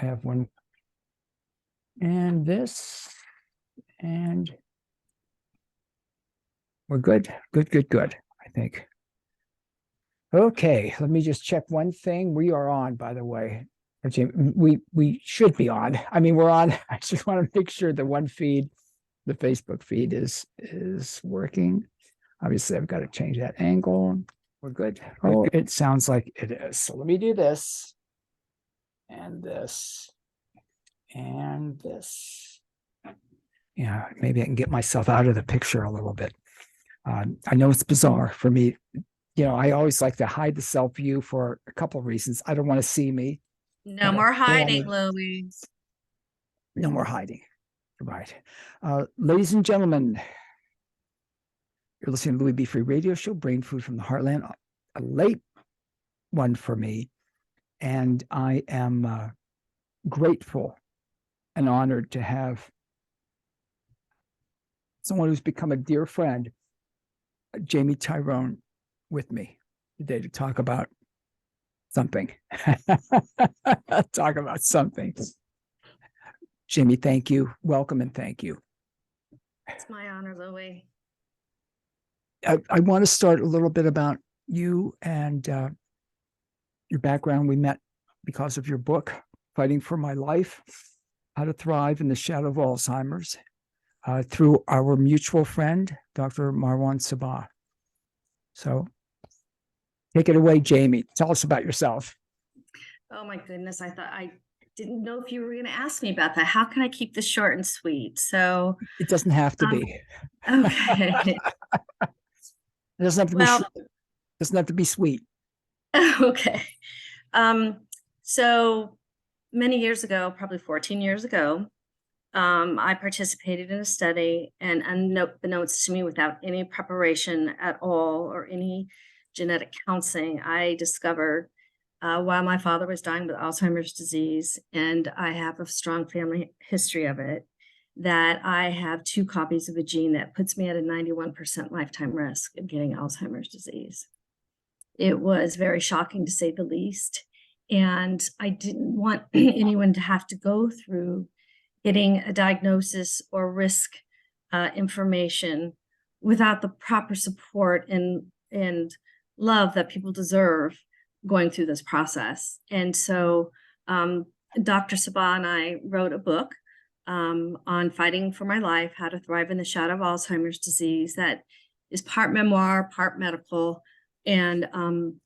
I have one and this, and we're good. Good, I think. Okay, let me just check one thing. We are on, by the way. We should be on. I mean, we're on. I just want to make sure the one feed, the Facebook feed is working. Obviously, I've got to change that angle. We're good. Oh, it sounds like it is. So let me do this and this and this. Yeah, maybe I can get myself out of the picture a little bit. I know it's bizarre for me. You know, I always like to hide the self view for a couple of reasons. I don't want to see me. No more hiding, Louise. No more hiding. Right. Ladies and gentlemen, you're listening to Louis B. Free Radio Show, Brain Food from the Heartland, a late one for me. And I am grateful and honored to have someone who's become a dear friend, Jamie Tyrone, with me today to talk about something. Talk about something. Jamie, thank you. Welcome and thank you. It's my honor, Louie. I want to start a little bit about you and your background. We met because of your book, Fighting for My Life, How to Thrive in the Shadow of Alzheimer's, through our mutual friend, Dr. Marwan Sabah. So take it away, Jamie. Tell us about yourself. Oh my goodness. I didn't know if you were going to ask me about that. How can I keep this short and sweet? So it doesn't have to be. Okay. It doesn't have to be short. It doesn't have to be sweet. Okay. So many years ago, probably 14 years ago, I participated in a study, and unbeknownst to me, without any preparation at all or any genetic counseling, I discovered while my father was dying with Alzheimer's disease, and I have a strong family history of it, that I have 2 copies of a gene that puts me at a 91% lifetime risk of getting Alzheimer's disease. It was very shocking, to say the least. And I didn't want anyone to have to go through getting a diagnosis or risk information without the proper support and love that people deserve going through this process. And so Dr. Sabah and I wrote a book on fighting for my life, how to thrive in the shadow of Alzheimer's disease, that is part memoir, part medical. And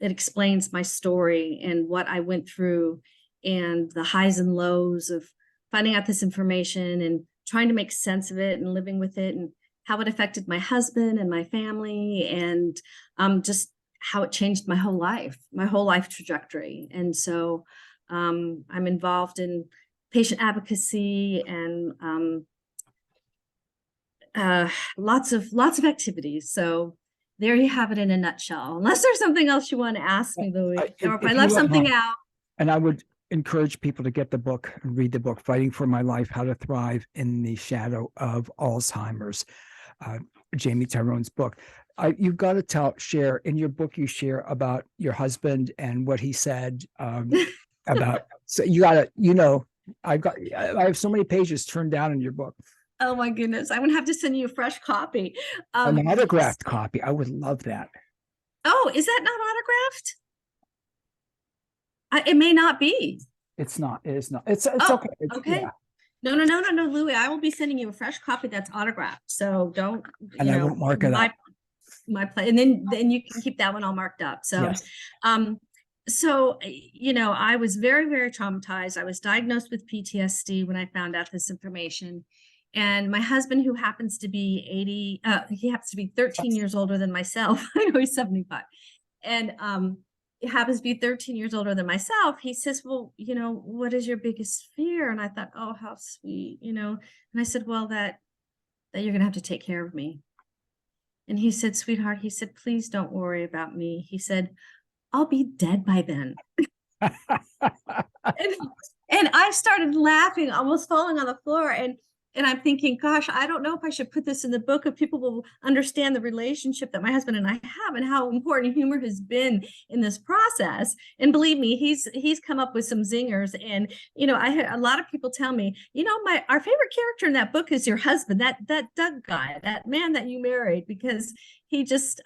it explains my story and what I went through and the highs and lows of finding out this information and trying to make sense of it and living with it, and how it affected my husband and my family, and just how it changed my whole life trajectory. And so I'm involved in patient advocacy and lots of activities. So there you have it in a nutshell. Unless there's something else you want to ask me, Louis, or if I left something out. And I would encourage people to get the book and read the book, Fighting for My Life, How to Thrive in the Shadow of Alzheimer's, Jamie Tyrone's book. You've got to share in your book, you share about your husband and what he said about, so you got to, I have so many pages turned down in your book. Oh my goodness. I'm going to have to send you a fresh copy. An autographed copy. I would love that. Oh, is that not autographed? It may not be. It's not. It is not. It's okay. Okay. Yeah. No, Louis. I will be sending you a fresh copy that's autographed. So don't. And I won't mark it up. My play, and then you can keep that one all marked up. So, yes. So I was very, very traumatized. I was diagnosed with PTSD when I found out this information. And my husband, who happens to be he happens to be 13 years older than myself. I know he's 75. And he happens to be 13 years older than myself. He says, well, what is your biggest fear? And I thought, oh, how sweet, And I said, well, that you're going to have to take care of me. And he said, sweetheart, he said, please don't worry about me. He said, I'll be dead by then. And I started laughing, almost falling on the floor. And And I'm thinking, gosh, I don't know if I should put this in the book, if people will understand the relationship that my husband and I have and how important humor has been in this process. And believe me, he's come up with some zingers. And, you know, I had a lot of people tell me, you know, our favorite character in that book is your husband, that Doug guy, that man that you married, because he just,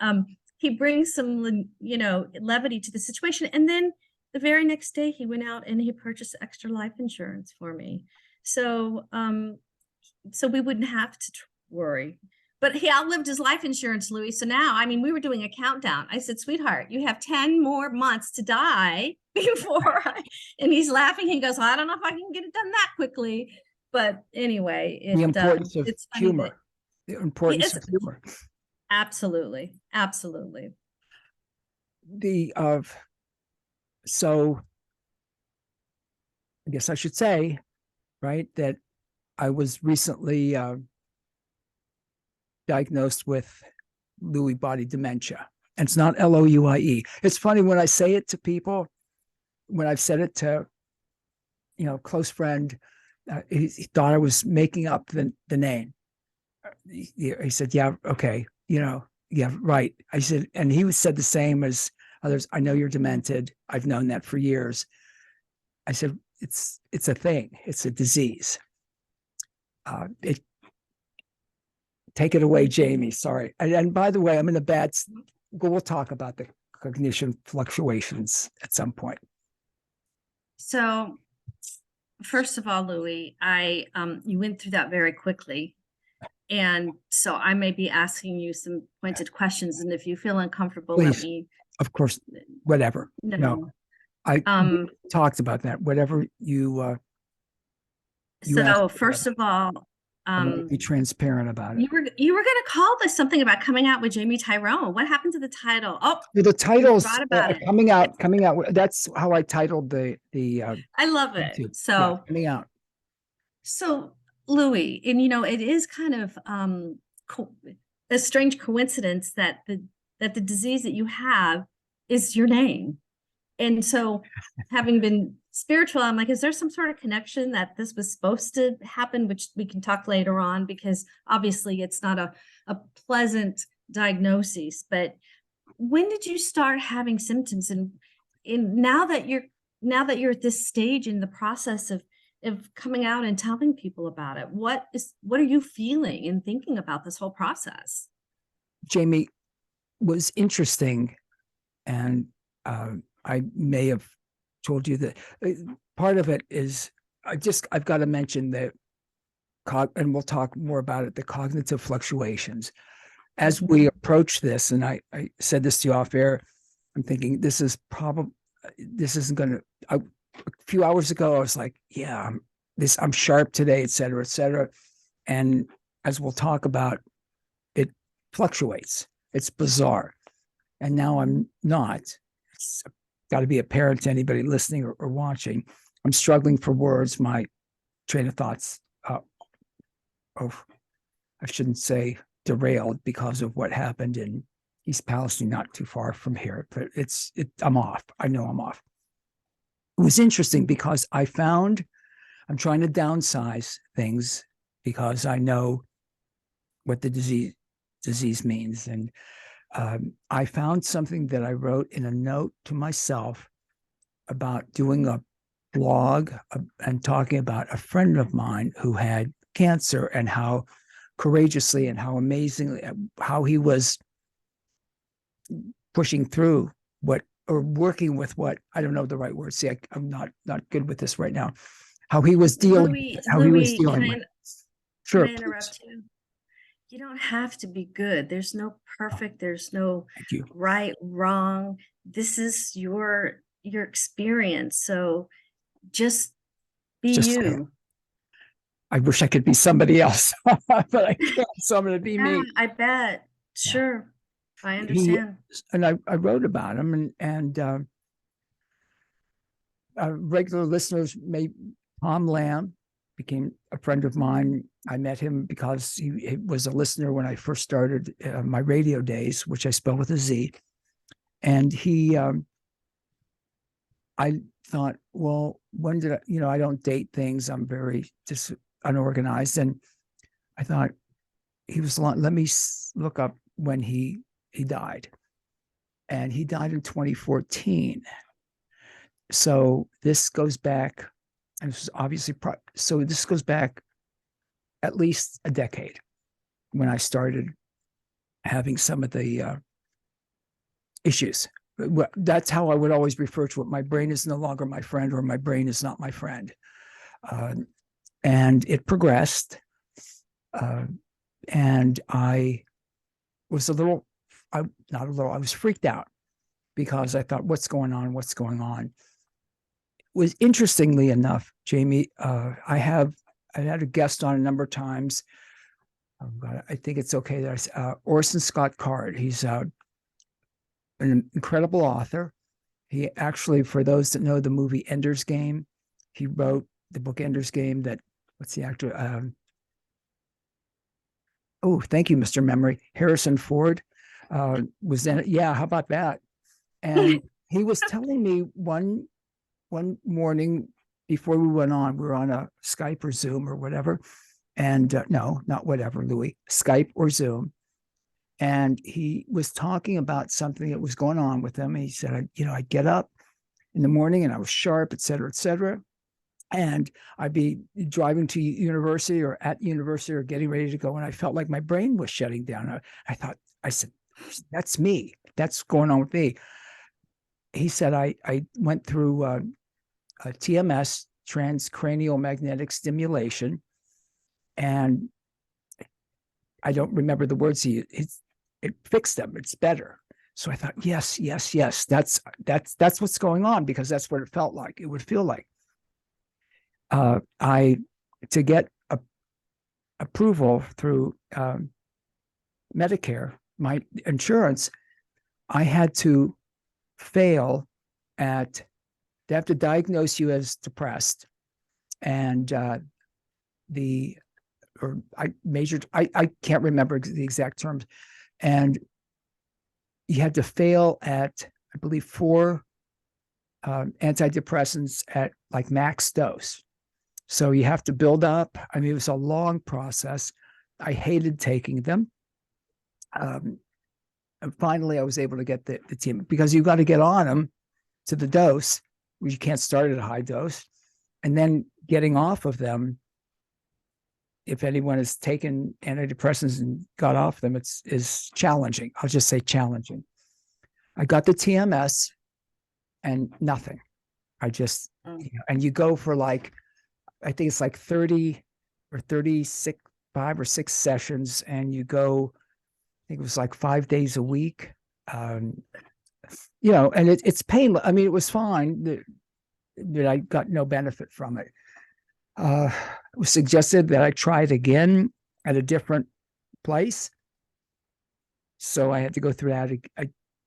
he brings some, you know, levity to the situation. And then the very next day he went out and he purchased extra life insurance for me. So, so we wouldn't have to worry. But he outlived his life insurance, Louis. So now, I mean, we were doing a countdown. I said, sweetheart, you have 10 more months to die before and he's laughing. He goes, well, I don't know if I can get it done that quickly. But anyway, The importance of it's humor. The importance of humor. Absolutely. Absolutely. So I guess I should say, right, that I was recently diagnosed with Lewy Body Dementia. And it's not Louie. It's funny when I say it to people, when I've said it to, you know, close friend, he thought I was making up the name. He said, yeah, okay, you know, yeah, right. I said, and he said the same as others. I know you're demented. I've known that for years. I said, it's a thing. It's a disease. Take it away, Jamie. Sorry. And by the way, I'm in a bad. We'll talk about the cognition fluctuations at some point. So, first of all, Louis, you went through that very quickly, and so I may be asking you some pointed questions. And if you feel uncomfortable, Please. let me. Of course, whatever. No. I talked about that. Whatever you. So first of all, be transparent about it. You were going to call this something about coming out with Jamie Tyrone. What happened to the title? Oh, the title's coming out. That's how I titled the. I love it. YouTube. So yeah, coming out. So Louis, and you know, it is kind of a strange coincidence that the disease that you have is your name. And so having been spiritual, I'm like, is there some sort of connection that this was supposed to happen, which we can talk later on, because obviously it's not a pleasant diagnosis. But when did you start having symptoms? And now that you're at this stage in the process of coming out and telling people about it, what are you feeling and thinking about this whole process? Jamie, was interesting, and I may have told you that part of it is I've got to mention that, and we'll talk more about it, the cognitive fluctuations. As we approach this, and I said this to you off air, I'm thinking this isn't going to, a few hours ago, I was like, yeah, I'm sharp today, et cetera, et cetera. And as we'll talk about, it fluctuates. It's bizarre. And now I'm not. It's got to be apparent to anybody listening or watching. I'm struggling for words. My train of thoughts, I shouldn't say derailed because of what happened in East Palestine, not too far from here, but I'm off. I know I'm off. It was interesting because I'm trying to downsize things because I know what the disease means. And I found something that I wrote in a note to myself about doing a blog and talking about a friend of mine who had cancer and how courageously and how amazingly, how he was pushing through or working with what, I don't know the right word. See, I'm not good with this right now. How he was dealing with. Sure. Can I interrupt you? You don't have to be good. There's no perfect. There's no right, wrong. This is your experience. So just be you. I wish I could be somebody else, but I can't. So I'm going to be me. I bet. Sure. I understand. And I wrote about him, and regular listeners Tom Lamb became a friend of mine. I met him because he was a listener when I first started my radio days, which I spell with a Z. And I thought, well, when did I don't date things. I'm very unorganized. And I thought he was long. Let me look up when he died. And he died in 2014. So this goes back, and this is obviously, so this goes back at least a decade when I started having some of the issues. That's how I would always refer to it. My brain is no longer my friend, or my brain is not my friend. And it progressed. And I was I was freaked out because I thought, what's going on? What's going on? It was, interestingly enough, Jamie, I had a guest on a number of times. Oh God, I think it's okay that Orson Scott Card. He's an incredible author. He actually, for those that know the movie Ender's Game, he wrote the book Ender's Game. That, what's the actor? Oh, thank you, Mr. Memory. Harrison Ford was in it. Yeah, how about that? And he was telling me one morning before we went on, we were on a Skype or Zoom or whatever. And no, not whatever, Louis, Skype or Zoom. And he was talking about something that was going on with him. And he said, I'd get up in the morning and I was sharp, et cetera, et cetera. And I'd be driving to university or at university or getting ready to go. And I felt like my brain was shutting down. I said, that's me. That's going on with me. He said, I went through a TMS, transcranial magnetic stimulation. And I don't remember the words it fixed them. It's better. So I thought, yes. That's what's going on, because that's what it felt like. It would feel like. To get approval through Medicare, my insurance, I had to fail at, they have to diagnose you as depressed. And I can't remember the exact terms. And you had to fail at, I believe, 4 antidepressants at like max dose. So you have to build up. I mean, it was a long process. I hated taking them. And finally, I was able to get the team, because you've got to get on them to the dose. You can't start at a high dose. And then getting off of them, if anyone has taken antidepressants and got off them, is challenging. I'll just say challenging. I got the TMS and nothing. I just, and you go for like, I think it's like 30 or 36, 5 or 6 sessions. And you go, I think it was like 5 days a week. And it's painless. I mean, it was fine, but I got no benefit from it. It was suggested that I try it again at a different place. So I had to go through that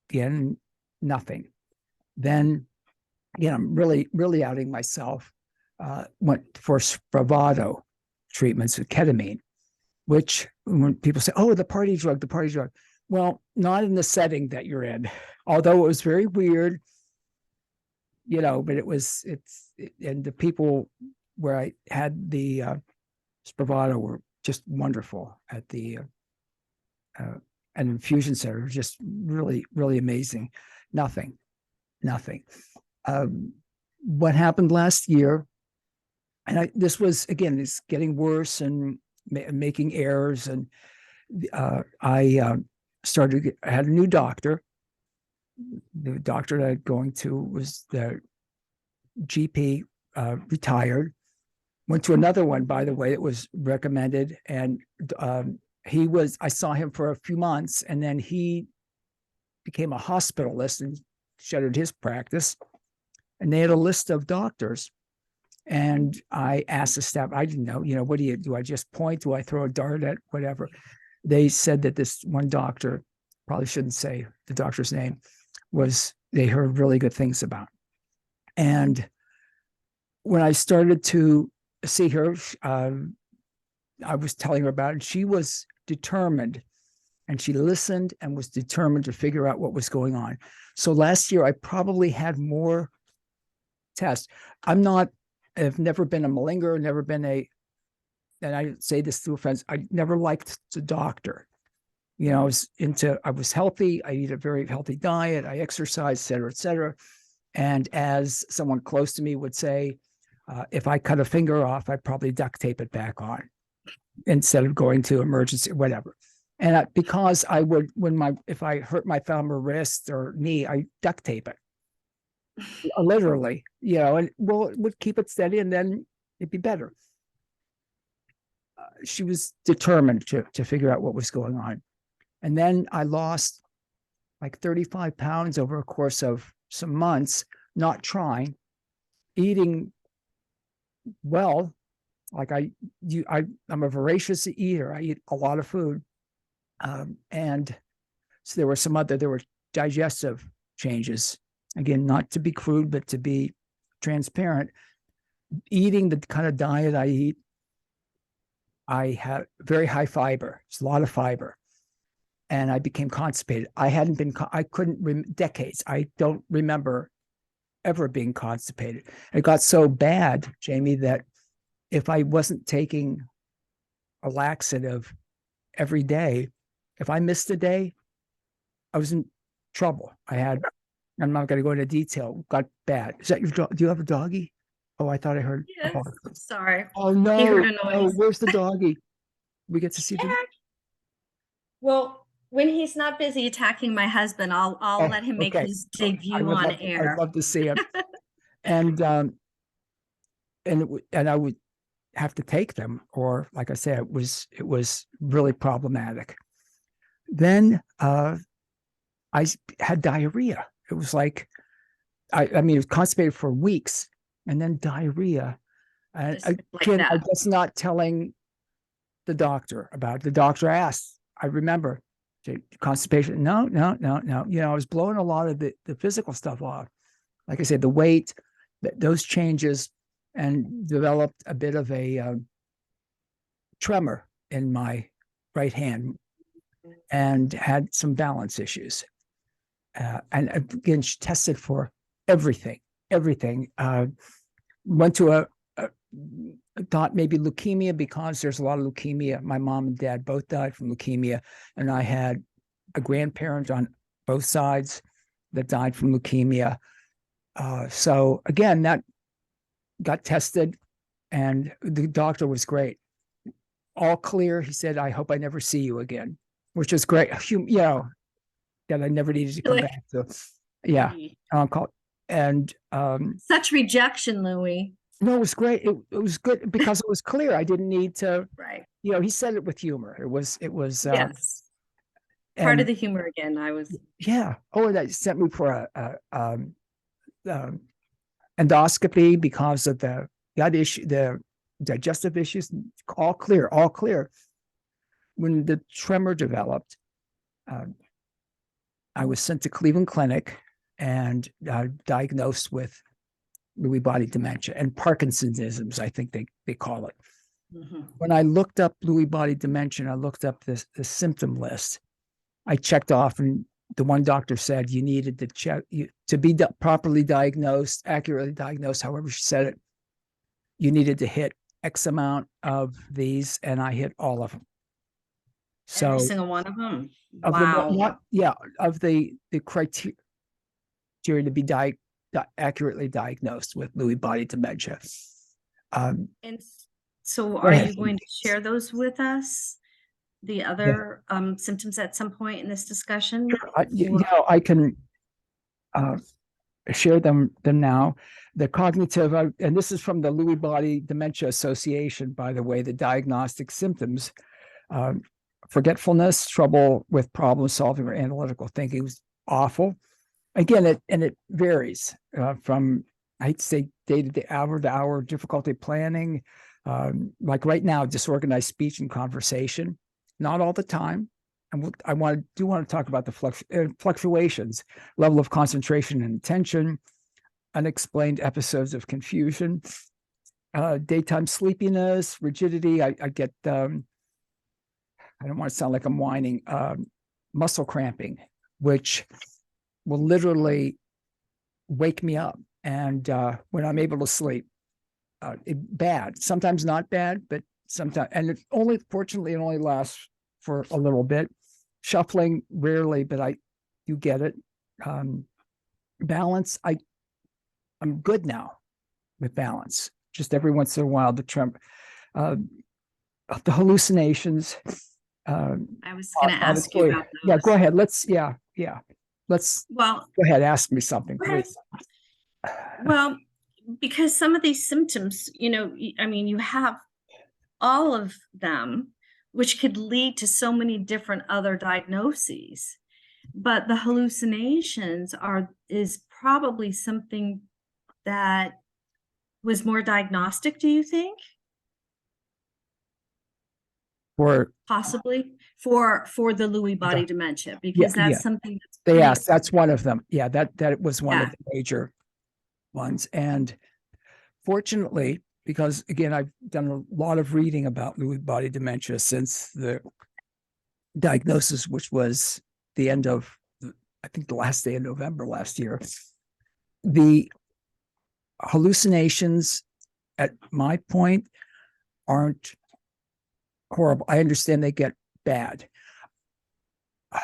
again, nothing. Then, I'm really, really outing myself. Went for Spravato treatments with ketamine, which, when people say, oh, the party drug. Well, not in the setting that you're in, although it was very weird, but and the people where I had the Spravato were just wonderful at the an infusion center, just really, really amazing. Nothing. What happened last year, and this was, again, it's getting worse and making errors. And I had a new doctor. The doctor that I'm going to was the GP, retired. Went to another one, by the way, that was recommended. And I saw him for a few months, and then he became a hospitalist and shuttered his practice. And they had a list of doctors. And I asked the staff, I didn't know, what do I just point? Do I throw a dart at whatever? They said that this one doctor, probably shouldn't say the doctor's name, they heard really good things about. And when I started to see her, I was telling her about it, and she was determined, and she listened and was determined to figure out what was going on. So last year, I probably had more tests. I've never been a malinger, never been and I say this to friends, I never liked the doctor. You know, I was healthy. I eat a very healthy diet. I exercise, et cetera, et cetera. And as someone close to me would say, if I cut a finger off, I'd probably duct tape it back on instead of going to emergency, whatever. And because I would, if I hurt my thumb or wrist or knee, I duct tape it, literally, you know, and it would keep it steady, and then it'd be better. She was determined to figure out what was going on. And then I lost like 35 pounds over a course of some months, not trying, eating well. Like I'm a voracious eater. I eat a lot of food. And so there were digestive changes. Again, not to be crude, but to be transparent. Eating the kind of diet I eat, I had very high fiber. It's a lot of fiber. And I became constipated. I couldn't, decades. I don't remember ever being constipated. It got so bad, Jamie, that if I wasn't taking a laxative every day, if I missed a day, I was in trouble. I'm not going to go into detail, got bad. Is that your dog? Do you have a doggy? Oh, I thought I heard. Yes. Sorry. Oh, no. He heard a noise. Where's the doggy? We get to see the. Well, when he's not busy attacking my husband, I'll let him make his debut on air. I'd love to see him. And I would have to take them, or like I said, it was really problematic. Then I had diarrhea. It was like, I mean, it was constipated for weeks, and then diarrhea. And again, I was not telling the doctor about it. The doctor asked, I remember, constipation. No. You know, I was blowing a lot of the physical stuff off. Like I said, the weight, those changes, and developed a bit of a tremor in my right hand, and had some balance issues. And again, she tested for everything. Went to thought maybe leukemia, because there's a lot of leukemia. My mom and dad both died from leukemia, and I had a grandparent on both sides that died from leukemia. So again, that got tested, and the doctor was great. All clear. He said, I hope I never see you again, which is great. You know, that I never needed to come back to. Yeah. And such rejection, Lewy. No, it was great. It was good because it was clear. I didn't need to. Right. You know, he said it with humor. It was. Yes. Part of the humor again. I was. Yeah. Oh, that sent me for a endoscopy because of the gut issue, the digestive issues. All clear. When the tremor developed, I was sent to Cleveland Clinic and diagnosed with Lewy Body Dementia and Parkinsonisms, I think they call it. Mm-hmm. When I looked up Lewy Body Dementia, I looked up the symptom list. I checked off, and the one doctor said you needed to check to be properly diagnosed, accurately diagnosed, however she said it. You needed to hit X amount of these, and I hit all of them. So every single one of them. Wow. Of the criteria to be accurately diagnosed with Lewy Body Dementia. And so are you going to share those with us, the other symptoms at some point in this discussion? Sure. I can share them now. The cognitive, and this is from the Lewy Body Dementia Association, by the way, the diagnostic symptoms, forgetfulness, trouble with problem solving or analytical thinking was awful. Again, it varies from, I'd say, day to day, hour to hour, difficulty planning. Like right now, disorganized speech and conversation, not all the time. And I want to talk about the fluctuations, level of concentration and attention, unexplained episodes of confusion, daytime sleepiness, rigidity. I get, I don't want to sound like I'm whining, muscle cramping, which will literally wake me up. And when I'm able to sleep, bad, sometimes not bad, but sometimes, and fortunately, it only lasts for a little bit. Shuffling rarely, but you get it. Balance, I'm good now with balance. Just every once in a while, the hallucinations. I was going to ask you about Yeah, those. go ahead. Let's go ahead. Ask me something, please. Well, because some of these symptoms, I mean, you have all of them, which could lead to so many different other diagnoses. But the hallucinations is probably something that was more diagnostic, do you think? Possibly for the Lewy body dementia, because that's something that's that's one of them. Yeah, that was one of the major ones. And fortunately, because again, I've done a lot of reading about Lewy body dementia since the diagnosis, which was the end of, I think, the last day of November last year. The hallucinations at my point aren't horrible. I understand they get bad. I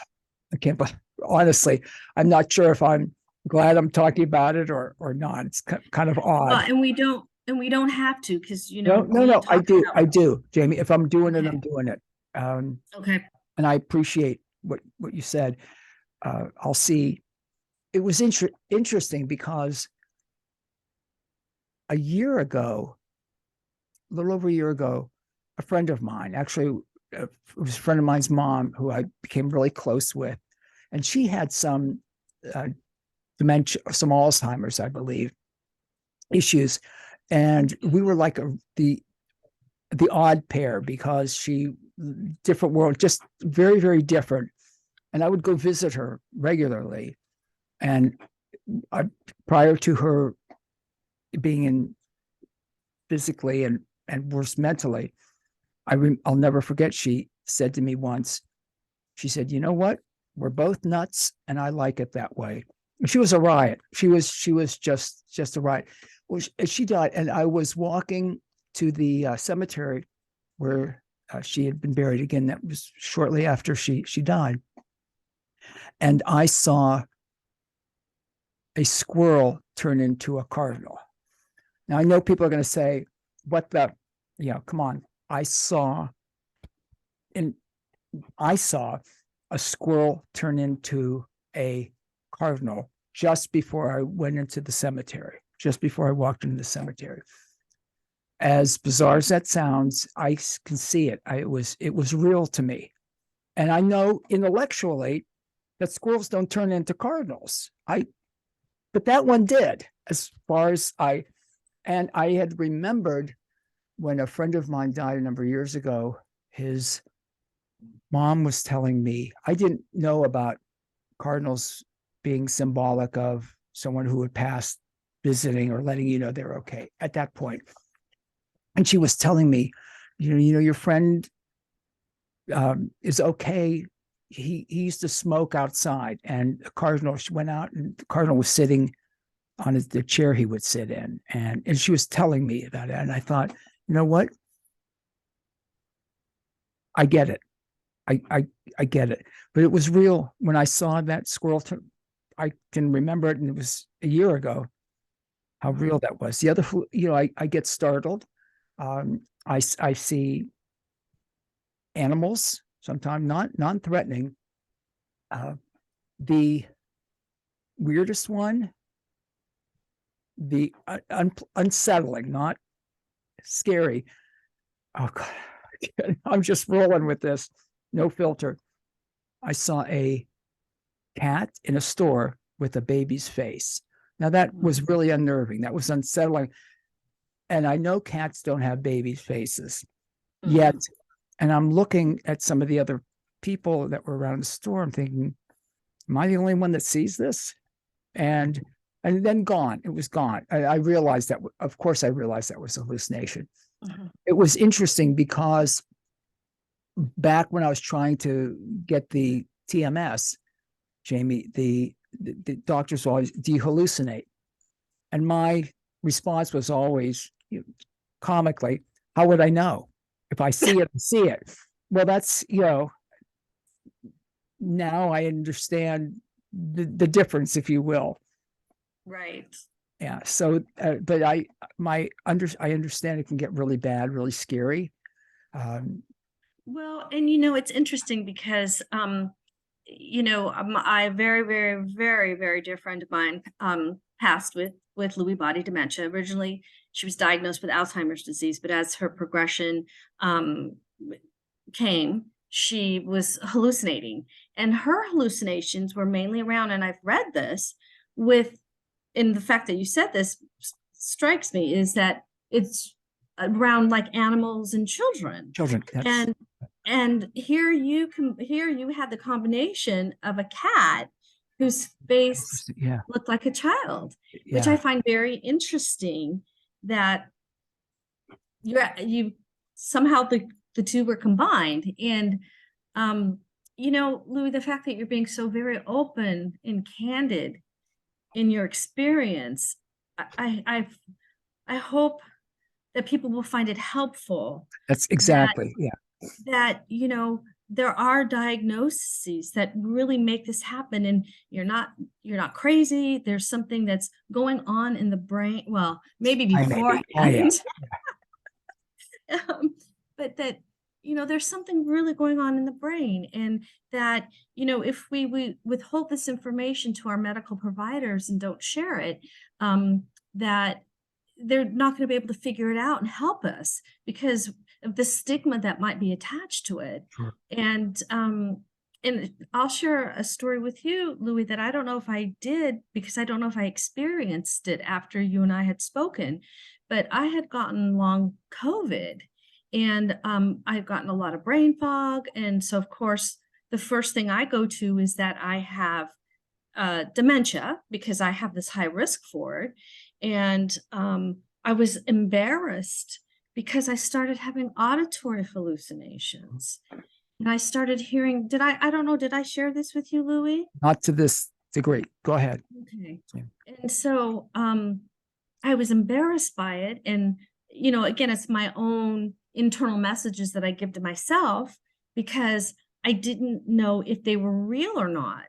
can't, but honestly, I'm not sure if I'm glad I'm talking about it or not. It's kind of odd. Well, and we don't have to, because no, I do, Jamie. If I'm doing it, I'm doing it. Okay. And I appreciate what you said. I'll see. It was interesting because a little over a year ago, a friend of mine, actually, it was a friend of mine's mom, who I became really close with, and she had some dementia, some Alzheimer's, I believe, issues, and we were like the odd pair, because she different world, just very, very different. And I would go visit her regularly, and prior to her being in physically and worse mentally, I'll never forget, she said to me once, she said, "You know what? We're both nuts, and I like it that way." She was a riot. She was just a riot. Well, she died, and I was walking to the cemetery where she had been buried. Again, that was shortly after she died. And I saw a squirrel turn into a cardinal. Now, I know people are going to say, what the, come on. I saw a squirrel turn into a cardinal just before I went into the cemetery, just before I walked into the cemetery. As bizarre as that sounds, I can see it. It was real to me. And I know intellectually that squirrels don't turn into cardinals. But that one did, as far as and I had remembered when a friend of mine died a number of years ago, his mom was telling me, I didn't know about cardinals being symbolic of someone who had passed, visiting or letting you know they're okay at that point. And she was telling me, your friend is okay. He used to smoke outside, and the cardinal, she went out, and the cardinal was sitting on the chair he would sit in. And she was telling me about it. And I thought, you know what? I get it. I get it. But it was real when I saw that squirrel. I can remember it, and it was a year ago, how real that was. The other, I get startled. I see animals, sometimes non-threatening. The weirdest one, the unsettling, not scary. Oh God, I'm just rolling with this. No filter. I saw a cat in a store with a baby's face. Now that was really unnerving. That was unsettling. And I know cats don't have babies' faces yet. And I'm looking at some of the other people that were around the store. I'm thinking, am I the only one that sees this? And then gone. It was gone. I realized that, of course, I realized that was a hallucination. It was interesting because back when I was trying to get the TMS, Jamie, the doctors always, do you hallucinate? And my response was always, comically, how would I know? If I see it, I see it. Well, that's, now I understand the difference, if you will. Right. Yeah. So, but I understand it can get really bad, really scary. Well, and it's interesting because a very, very, very, very dear friend of mine passed with Lewy body dementia. Originally, she was diagnosed with Alzheimer's disease, but as her progression came, she was hallucinating, and her hallucinations were mainly around, and I've read this in the fact that you said this strikes me, is that it's around like animals and children. And here you had the combination of a cat whose face looked like a child, which I find very interesting, that you somehow the two were combined. And Louis, the fact that you're being so very open and candid in your experience, I hope that people will find it helpful. That's exactly, that there are diagnoses that really make this happen, and you're not crazy. There's something that's going on in the brain, well, maybe beforehand. But that there's something really going on in the brain, and that if we withhold this information to our medical providers and don't share it, that they're not going to be able to figure it out and help us because of the stigma that might be attached to it. Sure. And I'll share a story with you, Louis, that I don't know if I did, because I don't know if I experienced it after you and I had spoken, but I had gotten long COVID, and I've gotten a lot of brain fog. And so, of course, the first thing I go to is that I have dementia, because I have this high risk for it. And I was embarrassed because I started having auditory hallucinations. And I started hearing, I don't know, did I share this with you, Louis? Not to this degree. Go ahead. Okay. And so I was embarrassed by it. And, again, it's my own internal messages that I give to myself, because I didn't know if they were real or not.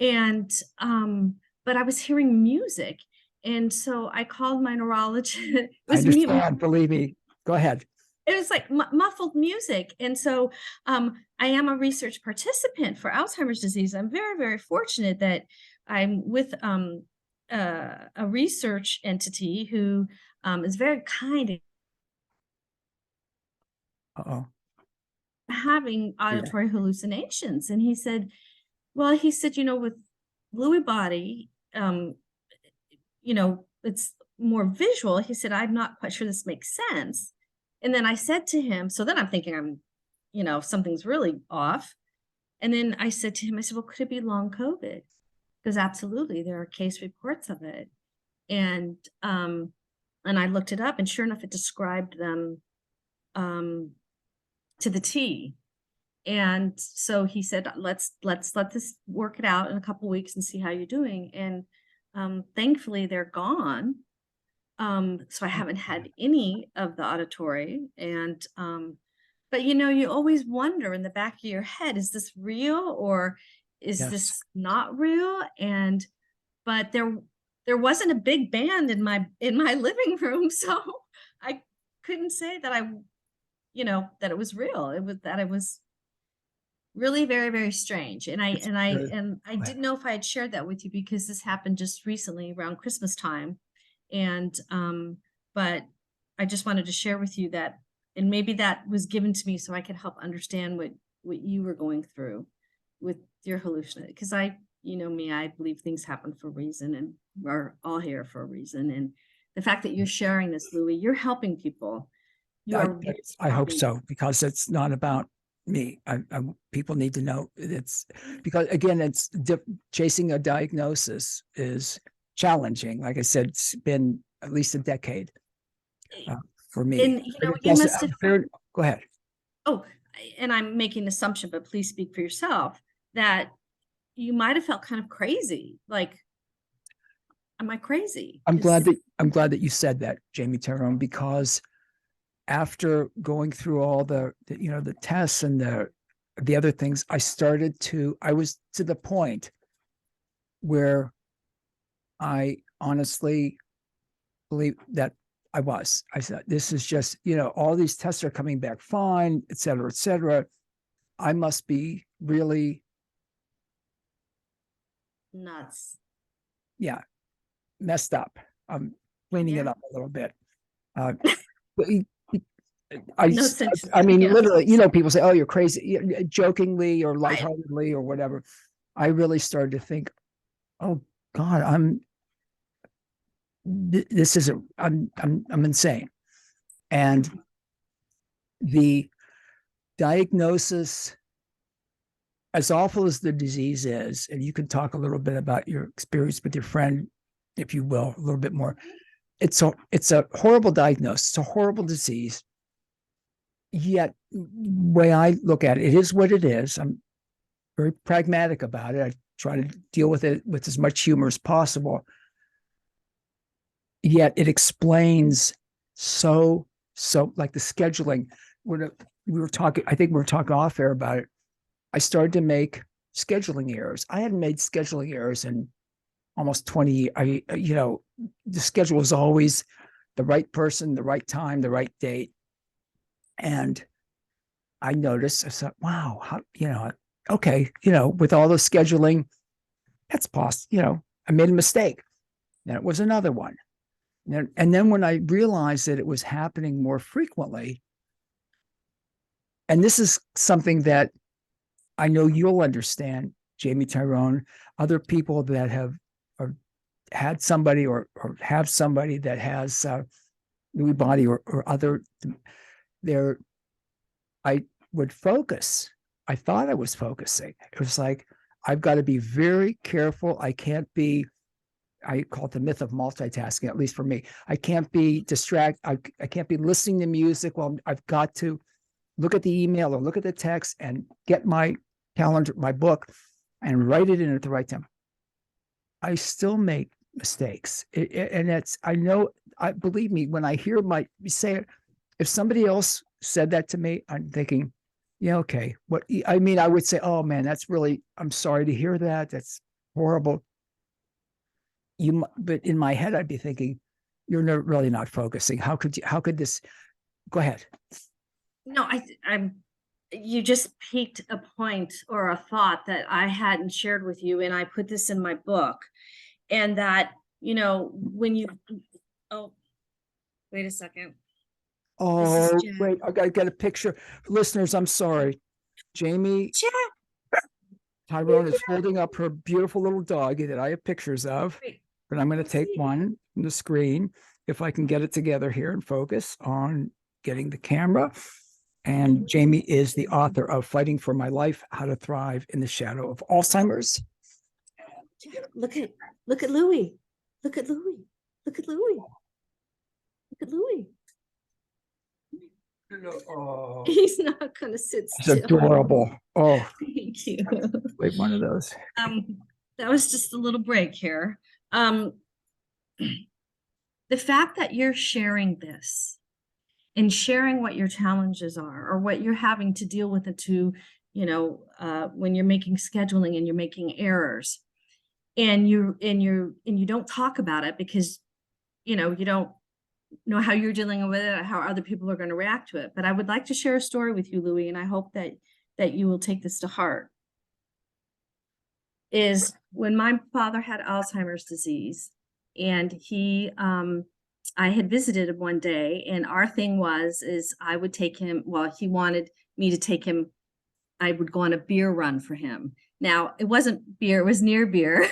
And, but I was hearing music. And so I called my neurologist. I understand, believe me. Go ahead. It was like muffled music. And so I am a research participant for Alzheimer's disease. I'm very, very fortunate that I'm with a research entity who is very kind. Having auditory hallucinations. And he said, with Lewy body, it's more visual. He said, I'm not quite sure this makes sense. And then I said to him, so then I'm thinking something's really off. And then I said to him, I said, well, could it be long COVID? Because absolutely, there are case reports of it. And I looked it up, and sure enough, it described them to the T. And so he said, let's let this work it out in a couple of weeks and see how you're doing. And thankfully they're gone. So I haven't had any of the auditory. And but you always wonder in the back of your head, is this real or is this not real? But there wasn't a big band in my living room, so I couldn't say that that it was real. It was really very, very strange. And I didn't know if I had shared that with you, because this happened just recently around Christmas time. And but I just wanted to share with you that, and maybe that was given to me so I could help understand what you were going through with your hallucination. Because I believe things happen for a reason, and we're all here for a reason. And the fact that you're sharing this, Louis, you're helping people. I hope so, because it's not about me. People need to know it's because, again, it's chasing a diagnosis is challenging. Like I said, it's been at least a decade for me. And you must have go ahead. Oh, and I'm making an assumption, but please speak for yourself, that you might have felt kind of crazy. Like, am I crazy? I'm glad that you said that, Jamie Tyrone, because after going through all the tests and the other things, I was to the point where I honestly believe that I said, this is just, all these tests are coming back fine, et cetera, et cetera. I must be really Nuts. Yeah, messed up. I'm cleaning it up a little bit. Uh, No sense. I mean, Yes. literally, people say, "Oh, you're crazy," jokingly or Right. lightheartedly or whatever. I really started to think, "Oh God, this isn't. I'm insane." And the diagnosis, as awful as the disease is, and you can talk a little bit about your experience with your friend, if you will, a little bit more. It's a horrible diagnosis. It's a horrible disease. Yet, way I look at it, it is what it is. I'm very pragmatic about it. I try to deal with it with as much humor as possible. Yet it explains so like the scheduling. We were talking, I think we were talking off air about it. I started to make scheduling errors. I hadn't made scheduling errors in almost 20 years. The schedule was always the right person, the right time, the right date. And I noticed, I said, wow, okay, with all the scheduling, that's possible. I made a mistake. Then it was another one. And then when I realized that it was happening more frequently, and this is something that I know you'll understand, Jamie Tyrone, other people that have had somebody or have somebody that has Lewy body or other, I would focus. I thought I was focusing. It was like, I've got to be very careful. I call it the myth of multitasking, at least for me. I can't be distracted. I can't be listening to music. Well, I've got to look at the email or look at the text and get my calendar, my book, and write it in at the right time. I still make mistakes. Believe me, when I hear say it, if somebody else said that to me, I'm thinking, yeah, okay. I would say, oh man, I'm sorry to hear that. That's horrible. But in my head, I'd be thinking, you're really not focusing. How could this, go ahead. No, you just piqued a point or a thought that I hadn't shared with you. And I put this in my book, and that, wait a second. Oh, wait, I gotta get a picture. Listeners, I'm sorry. Jamie Tyrone is holding up her beautiful little doggy that I have pictures of, but I'm going to take one from the screen if I can get it together here and focus on getting the camera. And Jamie is the author of Fighting for My Life, How to Thrive in the Shadow of Alzheimer's. Look at Louie. Look at Louie. Look at Louie. Look at Louie. Oh, he's not going to sit still. It's adorable. Oh, thank you. Wait, one of those. That was just a little break here. The fact that you're sharing this and sharing what your challenges are or what you're having to deal with when you're making scheduling and you're making errors, and you don't talk about it because you don't know how you're dealing with it, how other people are going to react to it. But I would like to share a story with you, Louie, and I hope that you will take this to heart. Is when my father had Alzheimer's disease, and I had visited him one day, and our thing is I would take him, he wanted me to take him, I would go on a beer run for him. Now, it wasn't beer, it was near beer.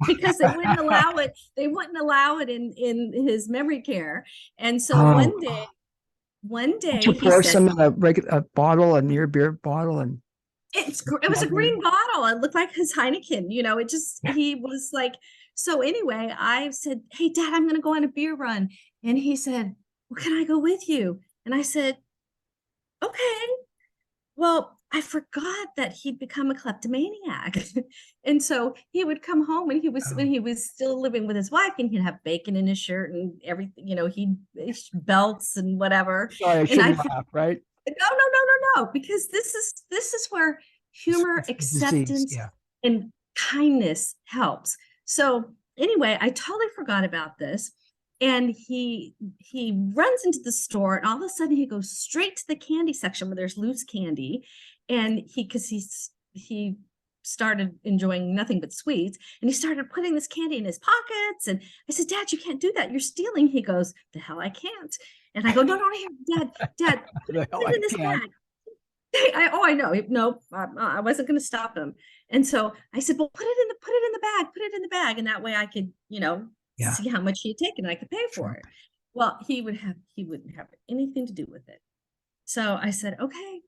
Because they wouldn't allow it. They wouldn't allow it in his memory care. And so one day you pour some in a bottle, a near beer bottle, and it was a green bottle. It looked like his Heineken. He was like. So anyway, I said, "Hey, Dad, I'm going to go on a beer run," and he said, "Well, can I go with you?" And I said, "Okay." Well, I forgot that he'd become a kleptomaniac. And so he would come home and when Oh, he was still living with his wife, and he'd have bacon in his shirt and everything, he'd belts and whatever. sorry, I And I shouldn't laugh, right? no, no, no, no, no, because this is where humor, It's a disease. acceptance, Yeah. and kindness helps. So anyway, I totally forgot about this. And he runs into the store, and all of a sudden he goes straight to the candy section where there's loose candy. And he started enjoying nothing but sweets, and he started putting this candy in his pockets. And I said, Dad, you can't do that. You're stealing. He goes, the hell I can't. And I go, no, no, here, Dad, The hell put I it in this can't. bag. I know. No, I wasn't going to stop him. And so I said, well, put it in the bag. And that way I could, Yeah. see how much he had taken and I could pay for Sure. it. Well, he wouldn't have anything to do with it. So I said, okay.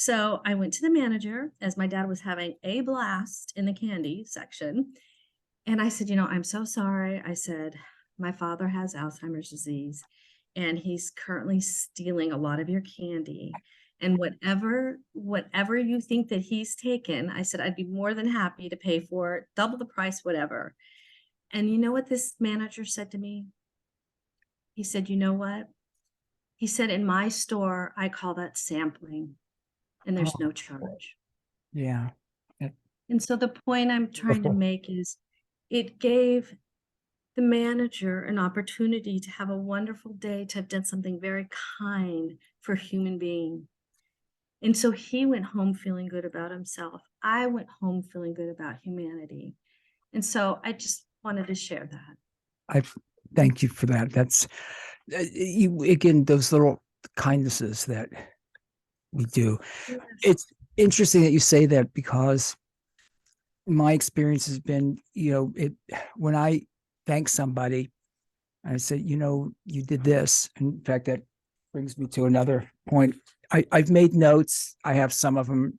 So I went to the manager as my dad was having a blast in the candy section. And I said, I'm so sorry. I said, my father has Alzheimer's disease, and he's currently stealing a lot of your candy. And whatever you think that he's taken, I said, I'd be more than happy to pay for it, double the price, whatever. And you know what this manager said to me? He said, you know what? He said, in my store, I call that sampling, and there's Oh, no charge. yeah. And so the point I'm trying to Beautiful. make is it gave the manager an opportunity to have a wonderful day, to have done something very kind for a human being. And so he went home feeling good about himself. I went home feeling good about humanity. And so I just wanted to share that. I thank you for that. That's you again, those little kindnesses that we do. Yes. It's interesting that you say that, because my experience has been, when I thank somebody, I say, you did this. In fact, that brings me to another point. I've made notes. I have some of them.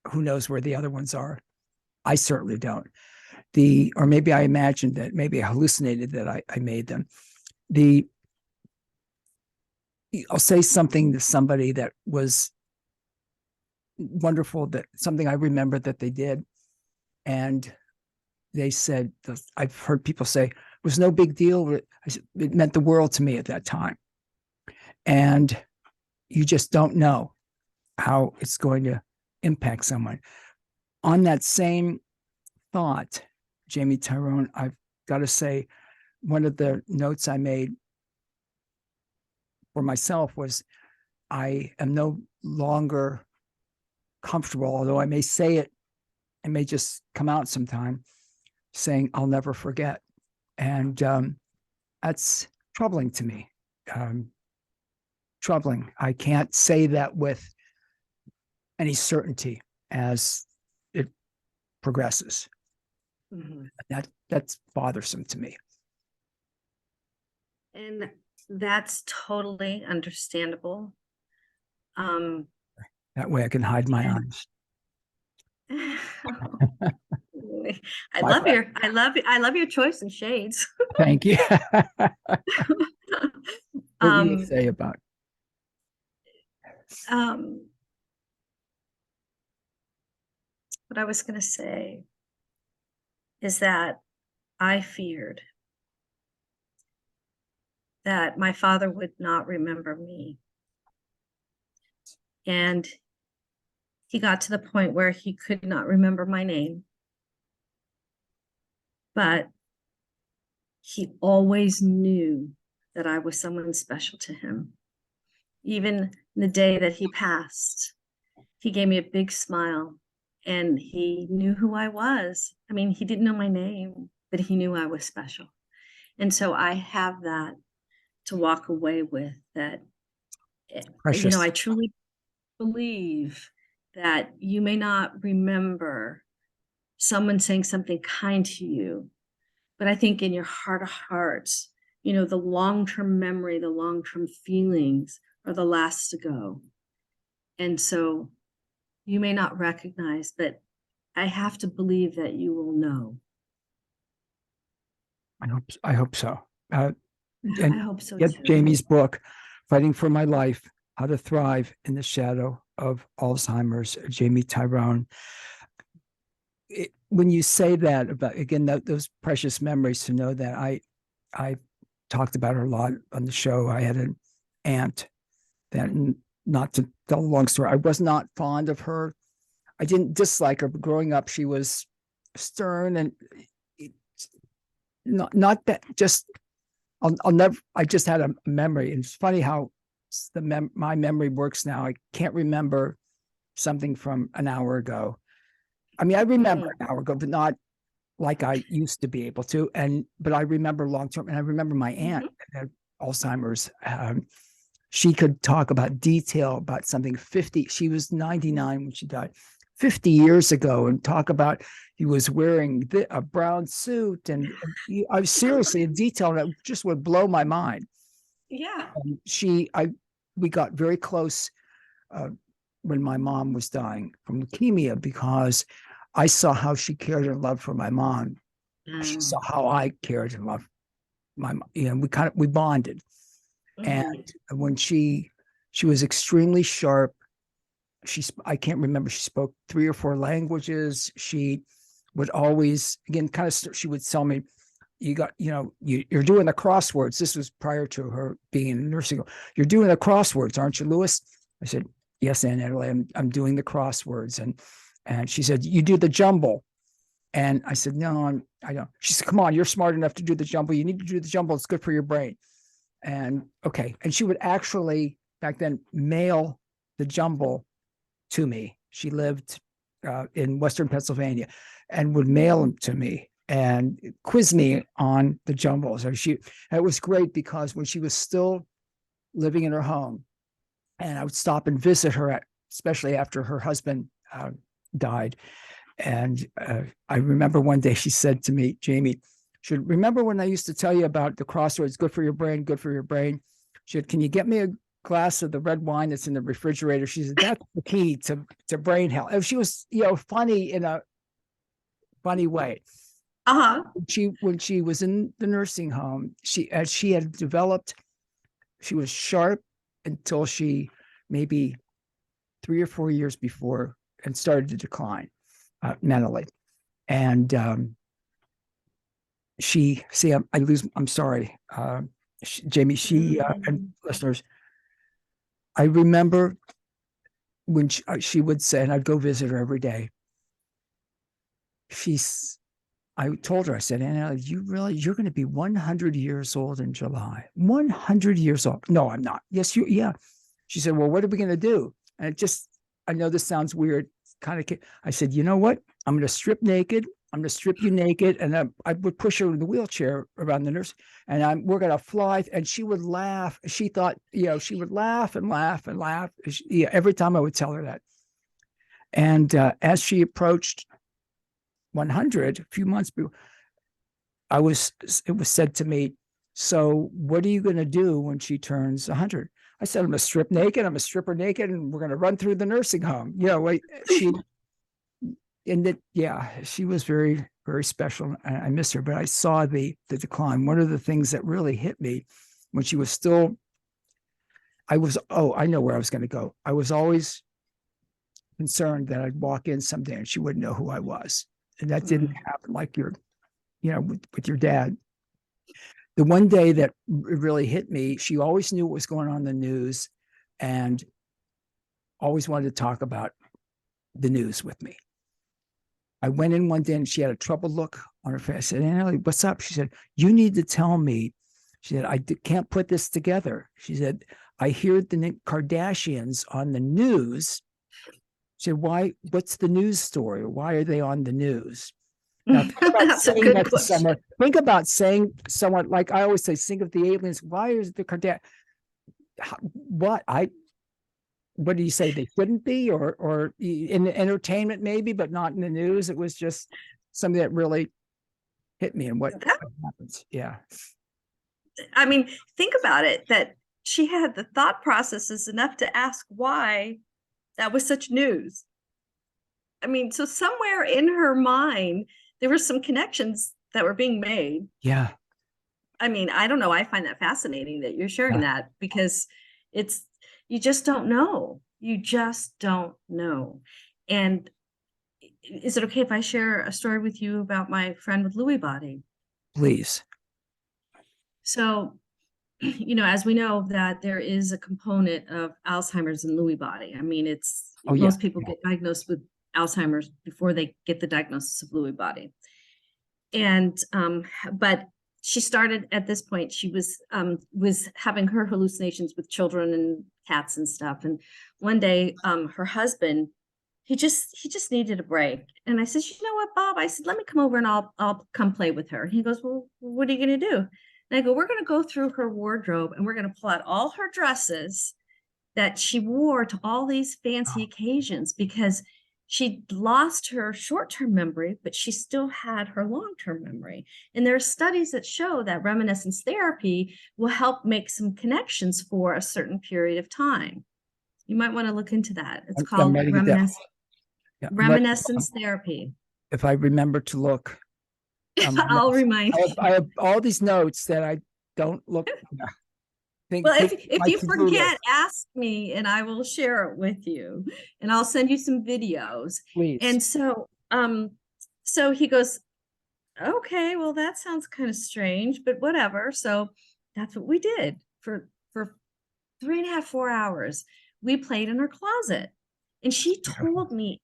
Who knows where the other ones are? I certainly don't. Or maybe I imagined that, maybe I hallucinated that I made them. I'll say something to somebody that was wonderful, that something I remember that they did. And they said, I've heard people say, it was no big deal. It meant the world to me at that time. And you just don't know how it's going to impact someone. On that same thought, Jamie Tyrone, I've got to say, one of the notes I made for myself was, I am no longer comfortable, although I may say it, it may just come out sometime, saying, I'll never forget. And that's troubling to me. Troubling. I can't say that with any certainty as it progresses. Mhm. That's bothersome to me. And that's totally understandable. That way I can hide my And eyes. I My love bad. I love your choice in shades. Thank you. What will you um, say about? um, what I was going to say is that I feared that my father would not remember me. And he got to the point where he could not remember my name, but he always knew that I was someone special to him. Even the day that he passed, he gave me a big smile, and he knew who I was. I mean, he didn't know my name, but he knew I was special. And so I have that to walk away with, that, Precious. I truly believe that you may not remember someone saying something kind to you, but I think in your heart of hearts, the long-term memory, the long-term feelings are the last to go. And so you may not recognize, but I have to believe that you will know. I hope so. I And hope so get too. Jamie's book, Fighting for My Life, How to Thrive in the Shadow of Alzheimer's, Jamie Tyrone. When you say that about, again, those precious memories, to know that I talked about her a lot on the show. I had an aunt that, not to tell a long story, I was not fond of her. I didn't dislike her, but growing up, she was stern and not that just, I'll never, I just had a memory. And it's funny how my memory works now. I can't remember something from an hour ago. I mean, I remember an hour ago, but not like I used to be able to. But I remember long term, and I remember my aunt had Alzheimer's. She could talk about detail about something 50. She was 99 when she died, 50 years ago, and talk about he was wearing a brown suit, and I was seriously in detail, and it just would blow my mind. Yeah. We got very close when my mom was dying from leukemia, because I saw how she cared and loved for my mom. She saw how I cared and loved my mom. You know, we bonded. And when she was extremely sharp. I can't remember, she spoke 3 or 4 languages. She would always, again, she would tell me, you're doing the crosswords. This was prior to her being in nursing home. You're doing the crosswords, aren't you, Louis? I said, yes, Aunt Adelaide, I'm doing the crosswords. And she said, you do the jumble. And I said, no, I don't. She said, come on, you're smart enough to do the jumble. You need to do the jumble. It's good for your brain. And okay. And she would actually, back then, mail the jumble to me. She lived in Western Pennsylvania, and would mail them to me and quiz me on the jumbles. It was great, because when she was still living in her home, and I would stop and visit her, especially after her husband died. And I remember one day she said to me, Jamie, remember when I used to tell you about the crosswords, good for your brain, good for your brain? She said, can you get me a glass of the red wine that's in the refrigerator? She said, that's the key to brain health. And she was, funny in a funny way. When she was in the nursing home, she had developed, she was sharp until she maybe 3 or 4 years before, and started to decline mentally. And I'm sorry, Jamie, and listeners, I remember when she would say, and I'd go visit her every day. I told her, I said, Anna, you're going to be 100 years old in July. 100 years old. No, I'm not. Yes, yeah. She said, well, what are we going to do? And I know this sounds weird. I said, you know what? I'm going to strip naked. I'm going to strip you naked. And I would push her in the wheelchair around the nurse, and we're going to fly. And she would laugh. She thought, she would laugh and laugh and laugh. Every time I would tell her that. And as she approached 100, a few months before, it was said to me, so what are you going to do when she turns 100? I said, I'm going to strip naked. I'm going to strip her naked, and we're going to run through the nursing home. She was very, very special. I miss her, but I saw the decline. One of the things that really hit me when she was still, I know where I was going to go. I was always concerned that I'd walk in someday and she wouldn't know who I was. And that didn't happen like with your dad. The one day that really hit me, she always knew what was going on in the news, and always wanted to talk about the news with me. I went in one day and she had a troubled look on her face. I said, Anna, what's up? She said, you need to tell me. She said, I can't put this together. She said, I hear the Kardashians on the news. She said, why? What's the news story? Why are they on the news? Now, that's a good question. Think about saying someone, like I always say, think of the aliens. Why is the Kardashian? What do you say? They shouldn't be, or in entertainment maybe, but not in the news. It was just something that really hit me, and what happens. Yeah. I mean, think about it, that she had the thought processes enough to ask why that was such news. I mean, so somewhere in her mind, there were some connections that were being made. Yeah. I mean, I don't know. I find that fascinating that you're sharing that, because you just don't know. You just don't know. And is it okay if I share a story with you about my friend with Lewy body? Please. So, as we know that there is a component of Alzheimer's and Lewy body. I mean, it's Oh, yeah. most people get diagnosed with Alzheimer's before they get the diagnosis of Lewy body. And but she started at this point, she was having her hallucinations with children and cats and stuff. And one day, her husband, he just needed a break. And I said, you know what, Bob? I said, let me come over and I'll come play with her. And he goes, well, what are you gonna do? And I go, we're gonna go through her wardrobe and we're gonna pull out all her dresses that she wore to all these fancy occasions, because she lost her short-term memory, but she still had her long-term memory. And there are studies that show that reminiscence therapy will help make some connections for a certain period of time. You might want to look into that. It's I'm called writing it down. Yeah, reminiscence therapy. if I remember to look. I'll remind you. I have all these notes that I don't look. Well, if you forget, ask me and I will share it with you, and I'll send you some videos. Please. And so he goes, okay, well, that sounds kind of strange, but whatever. So that's what we did for 3.5, 4 hours. We played in her closet, and she told me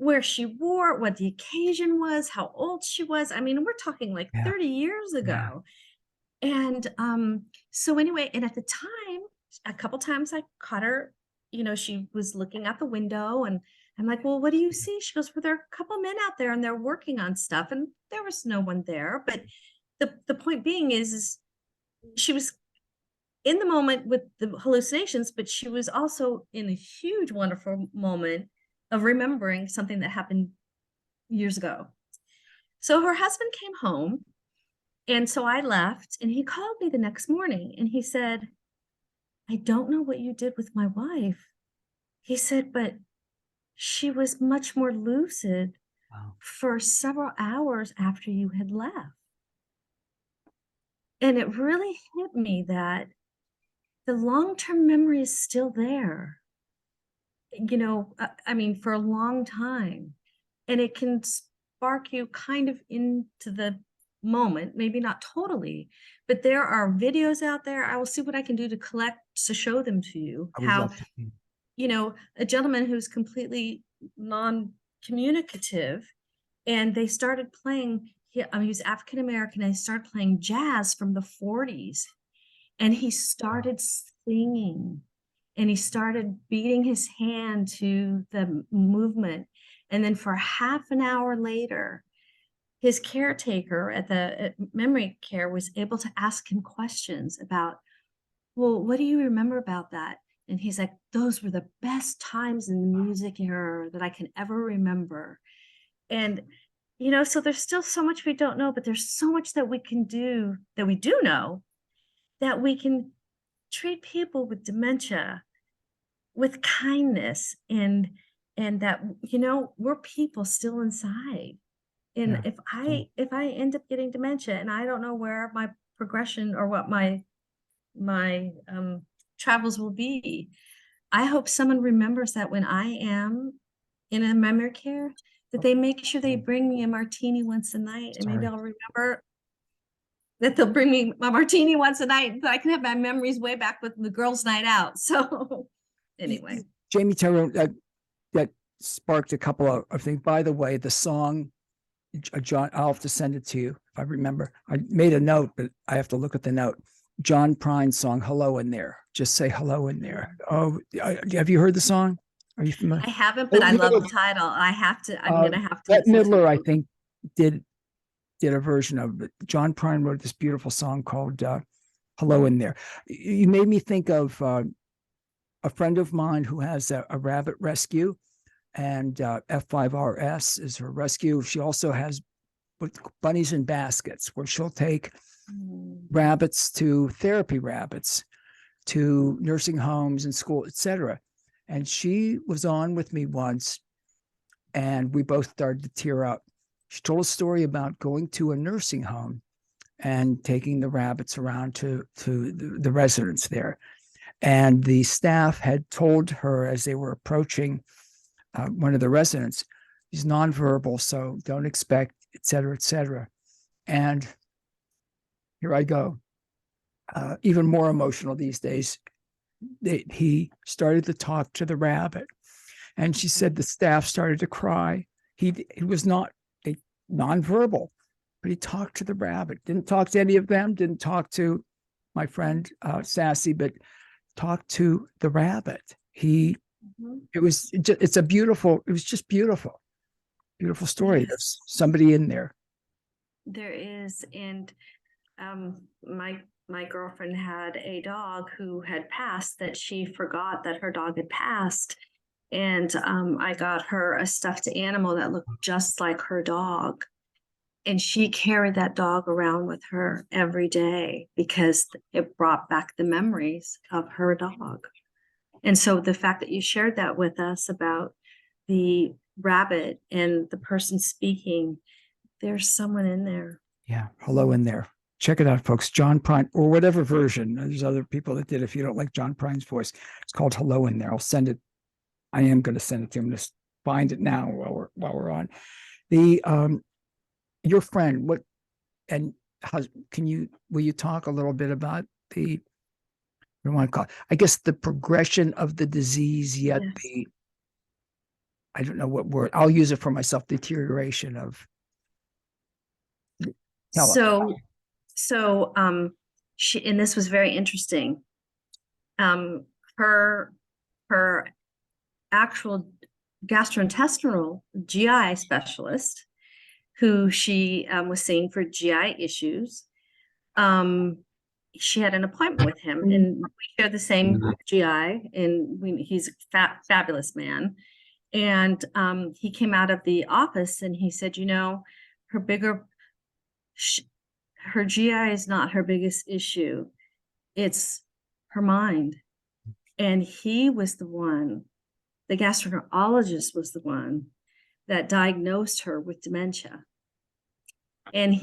where she wore, what the occasion was, how old she was. I mean, we're talking like 30 years ago. And so anyway, and at the time, a couple times I caught her, she was looking out the window, and I'm like, well, what do you see? She goes, well, there are a couple men out there and they're working on stuff, and there was no one there. But the point being is she was in the moment with the hallucinations, but she was also in a huge, wonderful moment of remembering something that happened years ago. So her husband came home. And so I left, and he called me the next morning and he said, I don't know what you did with my wife. He said, but she was much more lucid for several hours after you had left. And it really hit me that the long-term memory is still there, I mean, for a long time. And it can spark you kind of into the moment, maybe not totally, but there are videos out there. I will see what I can do to show them to you. How, a gentleman who's completely non-communicative, and they started playing, he was African American, and he started playing jazz from the 40s, and he started singing, and he started beating his hand to the movement. And then for half an hour later, his caretaker at memory care was able to ask him questions about, well, what do you remember about that? And he's like, those were the best times in the music era that I can ever remember. And, so there's still so much we don't know, but there's so much that we can do, that we do know, that we can treat people with dementia with kindness, and that, we're people still inside. And if I end up getting dementia and I don't know where my progression or what my travels will be, I hope someone remembers that when I am in a memory care, that they make sure they bring me a martini once a night, and maybe I'll remember that they'll bring me my martini once a night, so I can have my memories way back with the girls' night out. So anyway, Jamie Tyrone, that sparked a couple of things. By the way, the song, John, I'll have to send it to you if I remember. I made a note, but I have to look at the note. John Prine's song, Hello in There. Just say hello in there. Oh, have you heard the song? Are you familiar? I haven't, but I love the title. I'm gonna have to. Bette Midler, I think, did a version of it. John Prine wrote this beautiful song called Hello in There. You made me think of a friend of mine who has a rabbit rescue, and F5RS is her rescue. She also has bunnies in baskets, where she'll take rabbits to therapy rabbits, to nursing homes and school, etc. And she was on with me once, and we both started to tear up. She told a story about going to a nursing home and taking the rabbits around to the residents there. And the staff had told her as they were approaching one of the residents, he's nonverbal, so don't expect, et cetera, et cetera. And here I go. Even more emotional these days. He started to talk to the rabbit. And she said the staff started to cry. He was not nonverbal, but he talked to the rabbit. Didn't talk to any of them, didn't talk to my friend Sassy, but talked to the rabbit. It was just beautiful story. Yes. There's somebody in there. There is. And my girlfriend had a dog who had passed, that she forgot that her dog had passed. And I got her a stuffed animal that looked just like her dog. And she carried that dog around with her every day because it brought back the memories of her dog. And so the fact that you shared that with us about the rabbit and the person speaking, there's someone in there. Yeah. Hello in there. Check it out, folks. John Prine, or whatever version. There's other people that did. If you don't like John Prine's voice, it's called Hello in There. I'll send it. I am going to send it to him. Just find it now while we're on. Your friend, what, and how will you talk a little bit about the, what do I want to call it? I guess the progression of the disease, yet Yes. I don't know what word, I'll use it for myself, deterioration of. So she, and this was very interesting. Her actual gastrointestinal GI specialist, who she was seeing for GI issues, she had an appointment with him, and we share the same GI, and he's a fabulous man. And he came out of the office and he said, her GI is not her biggest issue. It's her mind. And he was the one, the gastroenterologist was the one that diagnosed her with dementia. And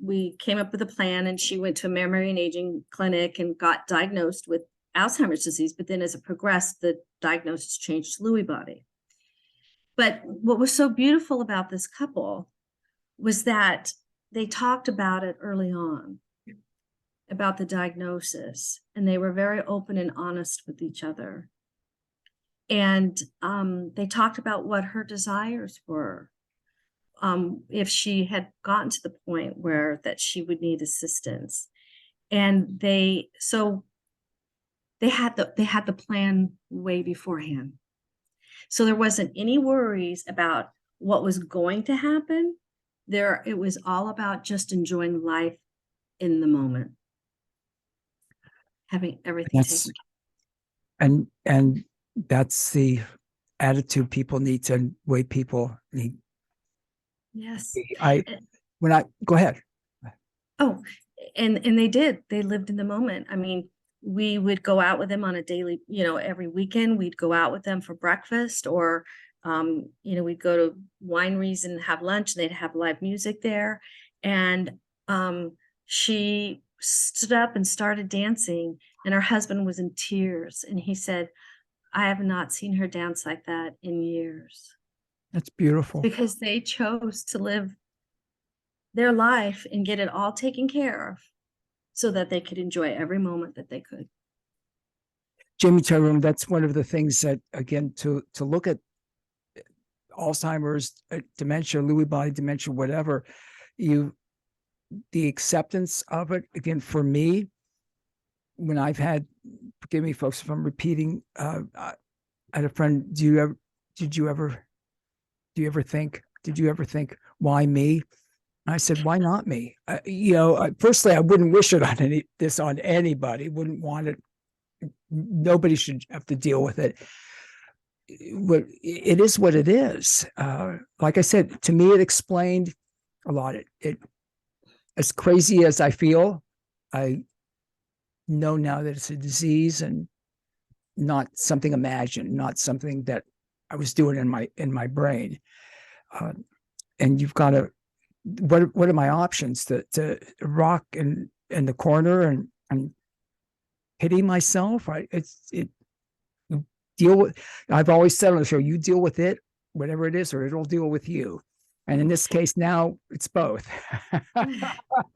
we came up with a plan, and she went to a memory and aging clinic and got diagnosed with Alzheimer's disease. But then as it progressed, the diagnosis changed to Lewy body. But what was so beautiful about this couple was that they talked about it early on, about the diagnosis, and they were very open and honest with each other. And they talked about what her desires were, if she had gotten to the point where that she would need assistance. And they had the plan way beforehand. So there wasn't any worries about what was going to happen. It was all about just enjoying life in the moment, having everything taken. And that's the attitude people need, to way people need. Yes. Go ahead. Oh, and they lived in the moment. I mean, we would go out with them on a daily, every weekend we'd go out with them for breakfast, or we'd go to wineries and have lunch, and they'd have live music there. And she stood up and started dancing, and her husband was in tears, and he said, I have not seen her dance like that in years. That's beautiful. Because they chose to live their life and get it all taken care of, so that they could enjoy every moment that they could. Jamie Tyrone, that's one of the things that, again, to look at Alzheimer's, dementia, Lewy body dementia, whatever, the acceptance of it, again, for me, when I've had, forgive me folks if I'm repeating, I had a friend, did you ever think, why me? I said, why not me? Firstly, I wouldn't wish it on anybody. Wouldn't want it. Nobody should have to deal with it. It is what it is. Like I said, to me, it explained a lot. It as crazy as I feel, I know now that it's a disease and not something imagined, not something that I was doing in my brain. And you've got to. What are my options? To rock in the corner and and pity myself. You deal with, I've always said on the show, you deal with it, whatever it is, or it'll deal with you. And in this case, now it's both.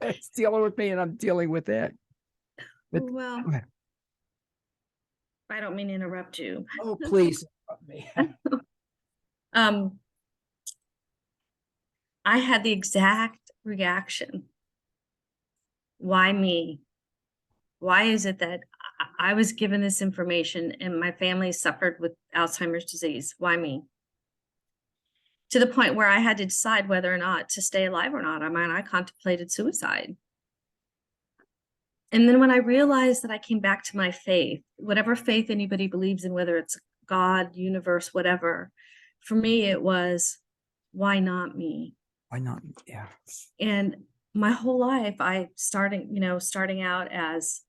It's dealing with me and I'm dealing with it. But, Well, I don't mean to interrupt you. oh, please interrupt me. I had the exact reaction. Why me? Why is it that I was given this information and my family suffered with Alzheimer's disease? Why me? To the point where I had to decide whether or not to stay alive or not. I mean, I contemplated suicide. And then when I realized that I came back to my faith, whatever faith anybody believes in, whether it's God, universe, whatever, for me, it was, why not me? Why not? Yeah. And my whole life, starting out as,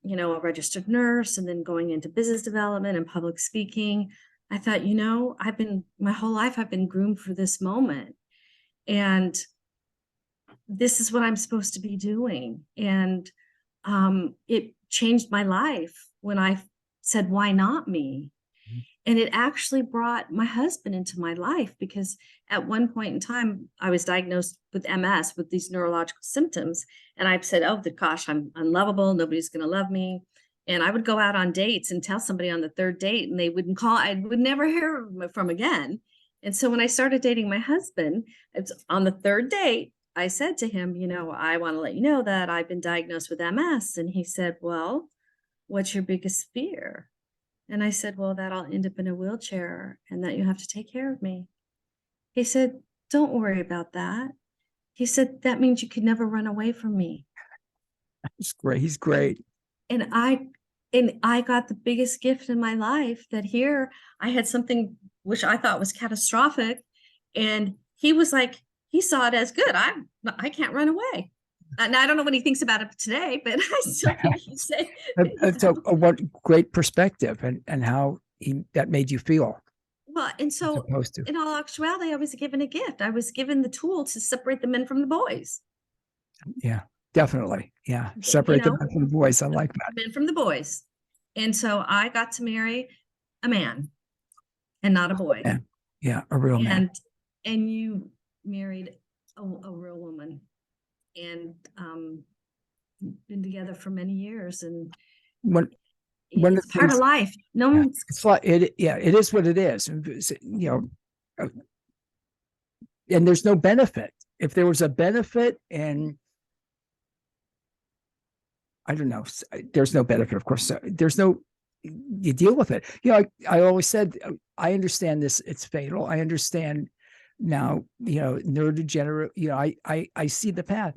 a registered nurse and then going into business development and public speaking, I thought, my whole life I've been groomed for this moment. And this is what I'm supposed to be doing. And it changed my life when I said, why not me? Mm-hmm. And it actually brought my husband into my life, because at one point in time, I was diagnosed with MS, with these neurological symptoms. And I said, oh, gosh, I'm unlovable. Nobody's going to love me. And I would go out on dates and tell somebody on the third date, and they wouldn't call. I would never hear from again. And so when I started dating my husband, it's on the third date, I said to him, I want to let you know that I've been diagnosed with MS. And he said, well, what's your biggest fear? And I said, well, that I'll end up in a wheelchair and that you have to take care of me. He said, don't worry about that. He said, that means you could never run away from me. He's great. He's great. And I got the biggest gift in my life, that here I had something which I thought was catastrophic. And he was like, he saw it as good. I can't run away. And I don't know what he thinks about it today, but I still think he'd say. So what great perspective, and how that made you feel. Well, and so in all actuality, I was given a gift. I was given the tool to separate the men from the boys. Yeah, definitely. Yeah. Separate the men from the boys. I like that. Men from the boys. And so I got to marry a man and not a boy. Yeah, a real man. And you married a real woman, and been together for many years. And it's part of life. It's like it. Yeah, it is what it is. And there's no benefit. If there was a benefit, and I don't know, there's no benefit. Of course, there's no. You deal with it. I always said, I understand this. It's fatal. I understand now. Neurodegenerative. I see the path.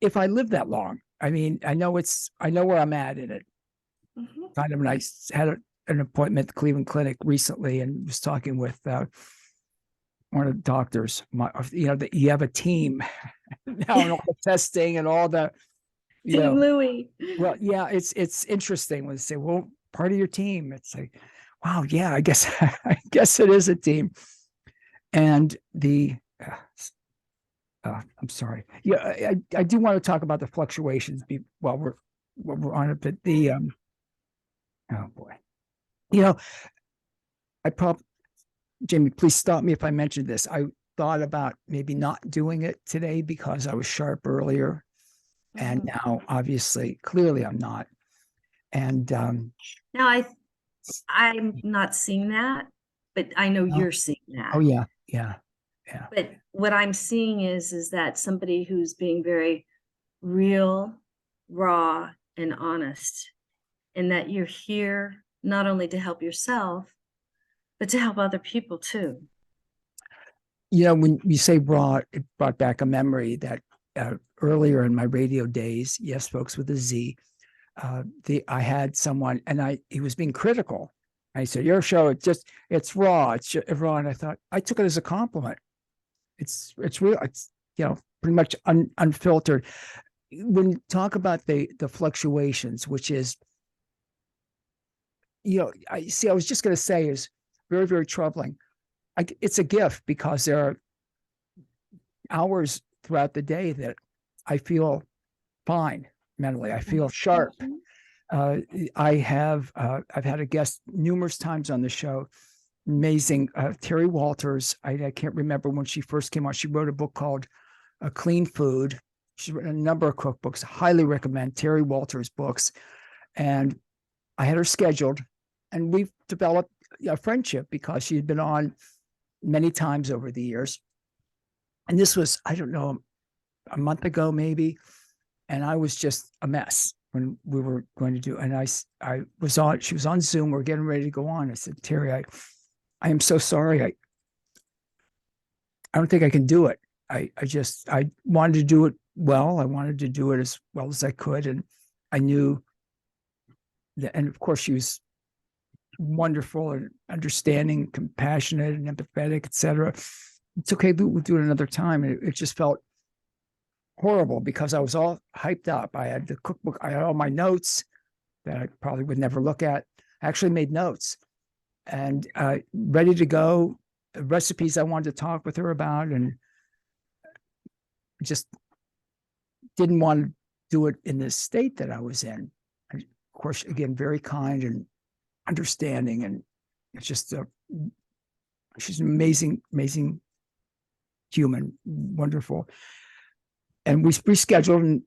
If I live that long, I mean, I know where I'm at in it. Mm-hmm. Kind of. And I had an appointment at the Cleveland Clinic recently, and was talking with one of the doctors. That you have a team now, and all the testing and all the. Team Lewy. Well, yeah, it's interesting when they say, well, part of your team. It's like, wow, yeah, I guess it is a team. And I'm sorry. Yeah, I do want to talk about the fluctuations while we're on it, but oh boy, Jamie, please stop me if I mentioned this. I thought about maybe not doing it today because I was sharp earlier. And now, obviously, clearly I'm not. And now I'm not seeing that, but I know you're seeing that. Oh, yeah. But what I'm seeing is that somebody who's being very real, raw, and honest, and that you're here not only to help yourself, but to help other people too. When you say raw, it brought back a memory that earlier in my radio days, yes, folks, with a Z, I had someone, and he was being critical. I said, your show, it's raw, it's raw. And I took it as a compliment. It's real. It's, pretty much unfiltered. When you talk about the fluctuations, which is, I was just going to say is very, very troubling. It's a gift, because there are hours throughout the day that I feel fine. mentally. I feel sharp. I've had a guest numerous times on the show. Amazing. Terry Walters. I can't remember when she first came out. She wrote a book called Clean Food. She's written a number of cookbooks. Highly recommend Terry Walters' books. And I had her scheduled, and we've developed a friendship because she had been on many times over the years. And this was, I don't know, a month ago maybe, and I was just a mess when we were going to do. And I was on. She was on Zoom. We're getting ready to go on. I said, Terry, I am so sorry. I don't think I can do it. I wanted to do it well. I wanted to do it as well as I could, and I knew that. And of course, she was wonderful and understanding, compassionate, and empathetic, etc. It's okay. We'll do it another time. And it just felt horrible because I was all hyped up. I had the cookbook. I had all my notes that I probably would never look at. I actually made notes and ready to go. Recipes I wanted to talk with her about, and just didn't want to do it in the state that I was in. And of course, again, very kind and understanding, and it's just she's an amazing human, wonderful. And we rescheduled, and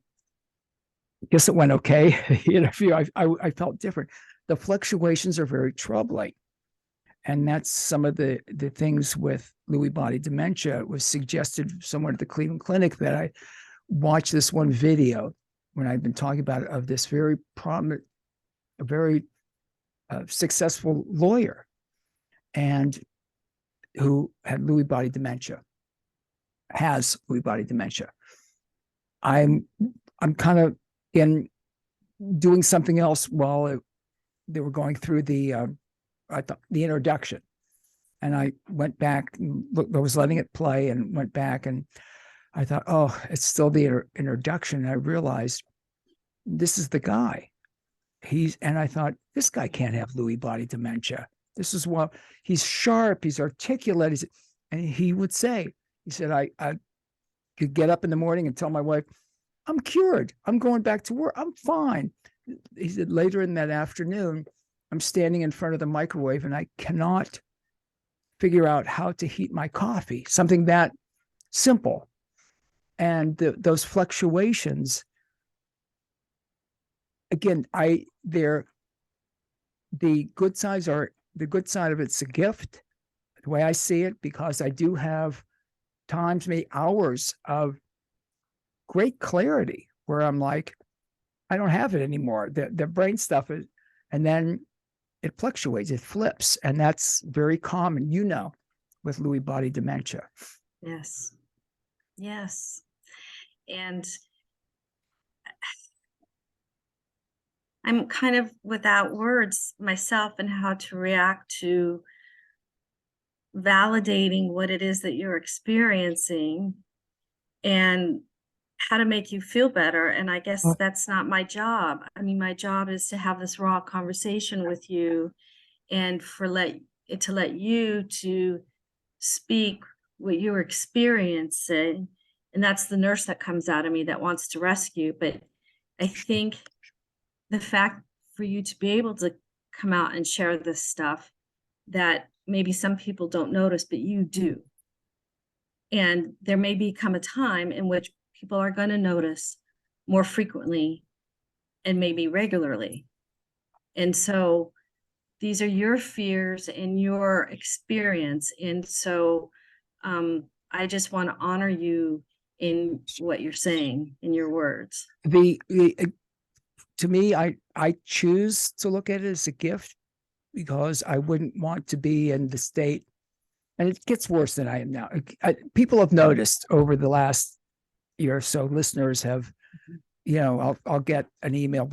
I guess it went okay. The interview, I felt different. The fluctuations are very troubling, and that's some of the things with Lewy body dementia. It was suggested someone at the Cleveland Clinic that I watch this one video when I've been talking about it, of this very prominent, a very successful lawyer, and who had Lewy body dementia, has Lewy body dementia. I'm kind of doing something else while they were going through the introduction, and I went back and I was letting it play and went back, and I thought, oh, it's still the introduction. And I realized this is the guy. And I thought, this guy can't have Lewy body dementia. This is what he's sharp, he's articulate. And he would say, he said, I could get up in the morning and tell my wife, I'm cured. I'm going back to work. I'm fine. He said, later in that afternoon, I'm standing in front of the microwave and I cannot figure out how to heat my coffee, something that simple. And those fluctuations, again, the good side of it's a gift, the way I see it, because I do have times, maybe hours of great clarity where I'm like, I don't have it anymore. The brain stuff is, and then it fluctuates, it flips. And that's very common, with Lewy body dementia. Yes. Yes. And I'm kind of without words myself and how to react to validating what it is that you're experiencing and how to make you feel better. And I guess that's not my job. I mean, my job is to have this raw conversation with you and to let you to speak what you're experiencing. And that's the nurse that comes out of me that wants to rescue. But I think the fact for you to be able to come out and share this stuff that maybe some people don't notice, but you do. And there may become a time in which people are going to notice more frequently and maybe regularly. And so these are your fears and your experience. And so I just want to honor you in what you're saying, in your words. To me, I choose to look at it as a gift because I wouldn't want to be in the state, and it gets worse than I am now. People have noticed over the last year or so, listeners have, I'll get an email.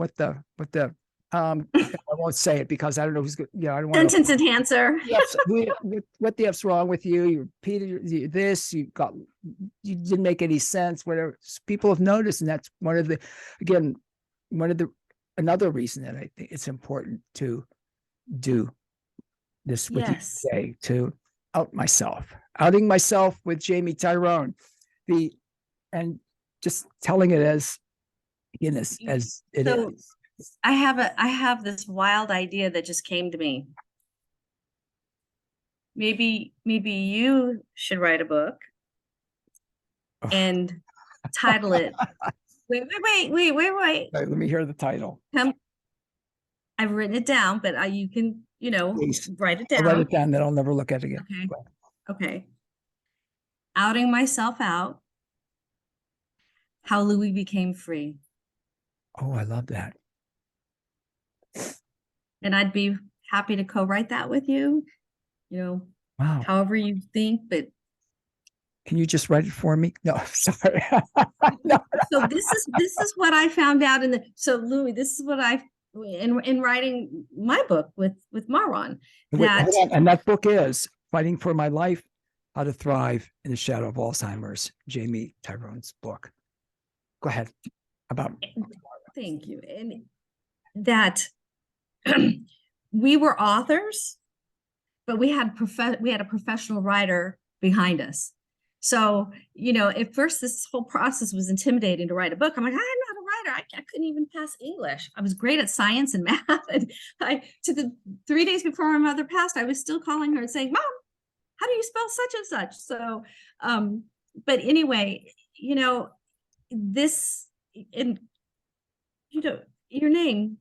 I won't say it because I don't know who's good. I don't want sentence enhancer. Yes, what the F's wrong with you? You repeated this. You didn't make any sense. Whatever. People have noticed, and that's another reason that I think it's important to do this with you today, to outing myself with Jamie Tyrone, and just telling it as again, as it So is. I have this wild idea that just came to me. Maybe you should write a book Oh, and title it. Wait. let me hear the title, Come, I've written it down, but you can, please. write it I'll write down. it down, then I'll never look at it again. Okay. Okay. Outing myself out. How Louis became free. Oh, I love that. And I'd be happy to co-write that with you, Wow. however you think, but Can you just write it for me? No, sorry. No. so this is what I found out so Louis, this is what in writing my book with Maron, Wait, that hold on. And that book is Fighting for My Life, How to Thrive in the Shadow of Alzheimer's, Jamie Tyrone's book. Go ahead. Thank you. And that we were authors, but we had a professional writer behind us. So, at first this whole process was intimidating to write a book. I'm like, I'm not a writer. I couldn't even pass English. I was great at science and math. And to the 3 days before my mother passed, I was still calling her and saying, Mom, how do you spell such and such? So, but anyway, this, and, your name,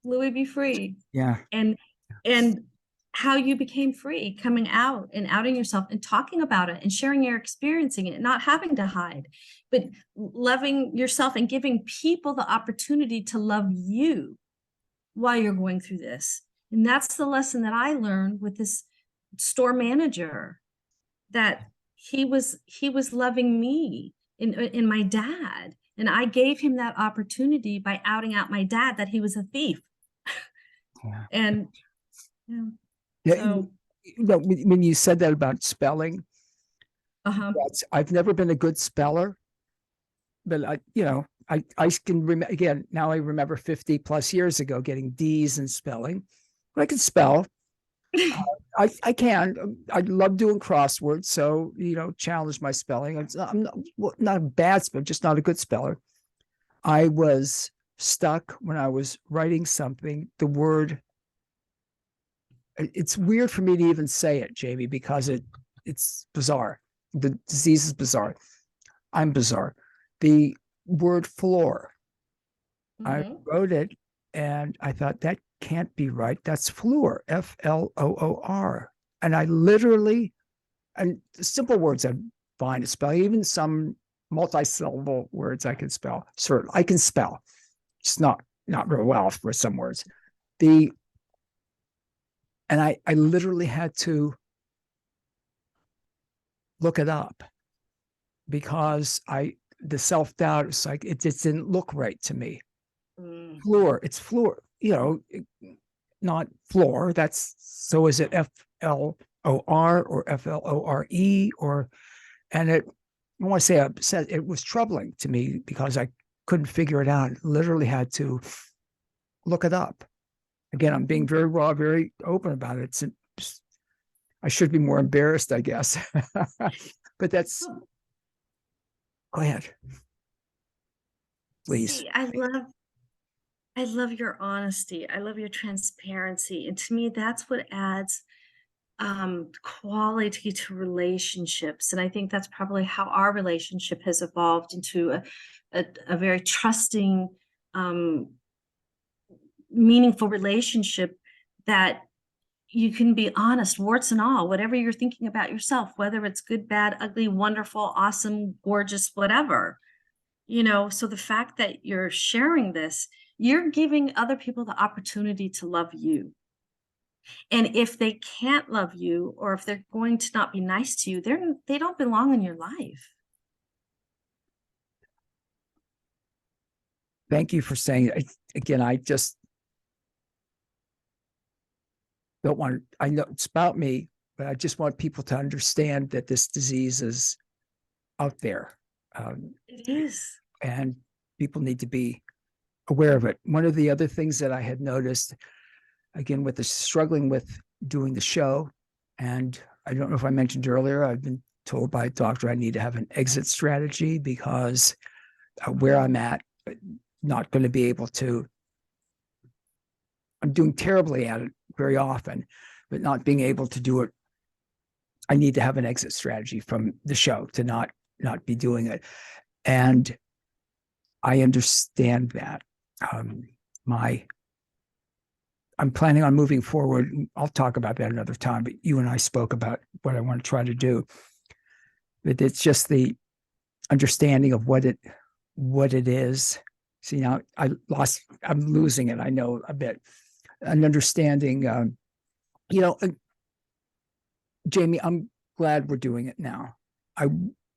Louis Be Free. Yeah. And how you became free, coming out and outing yourself and talking about it and sharing your experiencing it, not having to hide, but loving yourself and giving people the opportunity to love you while you're going through this. And that's the lesson that I learned with this store manager, that he was loving me in my dad. And I gave him that opportunity by outing out my dad that he was a thief. Yeah. And yeah, when you said that about spelling, I've never been a good speller, but I can remember, again, now I remember 50 plus years ago getting D's in spelling, but I can spell. I can. I love doing crosswords, so challenge my spelling. I'm not a bad speller, just not a good speller. I was stuck when I was writing something. The word. It's weird for me to even say it, Jamie, because it's bizarre. The disease is bizarre. I'm bizarre. The word floor. I wrote it and I thought that can't be right. That's floor, Floor. And I literally, and simple words I'm fine to spell, even some multi-syllable words I can spell. Certainly, I can spell, just not real well for some words. And I literally had to look it up because the self-doubt is like, it just didn't look right to me. Floor, it's floor, not floor. So is it FLOR or FLORE and I want to say it was troubling to me because I couldn't figure it out. Literally had to look it up. Again, I'm being very raw, very open about it. I should be more embarrassed, I guess. But that's. Go ahead, please. See, I love your honesty. I love your transparency, and to me, that's what adds quality to relationships. And I think that's probably how our relationship has evolved into a very trusting, meaningful relationship, that you can be honest, warts and all, whatever you're thinking about yourself, whether it's good, bad, ugly, wonderful, awesome, gorgeous, whatever, so the fact that you're sharing this, you're giving other people the opportunity to love you. And if they can't love you, or if they're going to not be nice to you, they don't belong in your life. Thank you for saying it. Again, I just don't want, I know it's about me, but I just want people to understand that this disease is out there. It is. And people need to be aware of it. One of the other things that I had noticed, again, with the struggling with doing the show, and I don't know if I mentioned earlier, I've been told by a doctor I need to have an exit strategy because where I'm at, not going to be able to, I'm doing terribly at it very often, but not being able to do it. I need to have an exit strategy from the show to not be doing it. And I understand that. I'm planning on moving forward. I'll talk about that another time, but you and I spoke about what I want to try to do. But it's just the understanding of what it is. See, now I'm losing it, I know, a bit. An understanding, Jamie, I'm glad we're doing it now.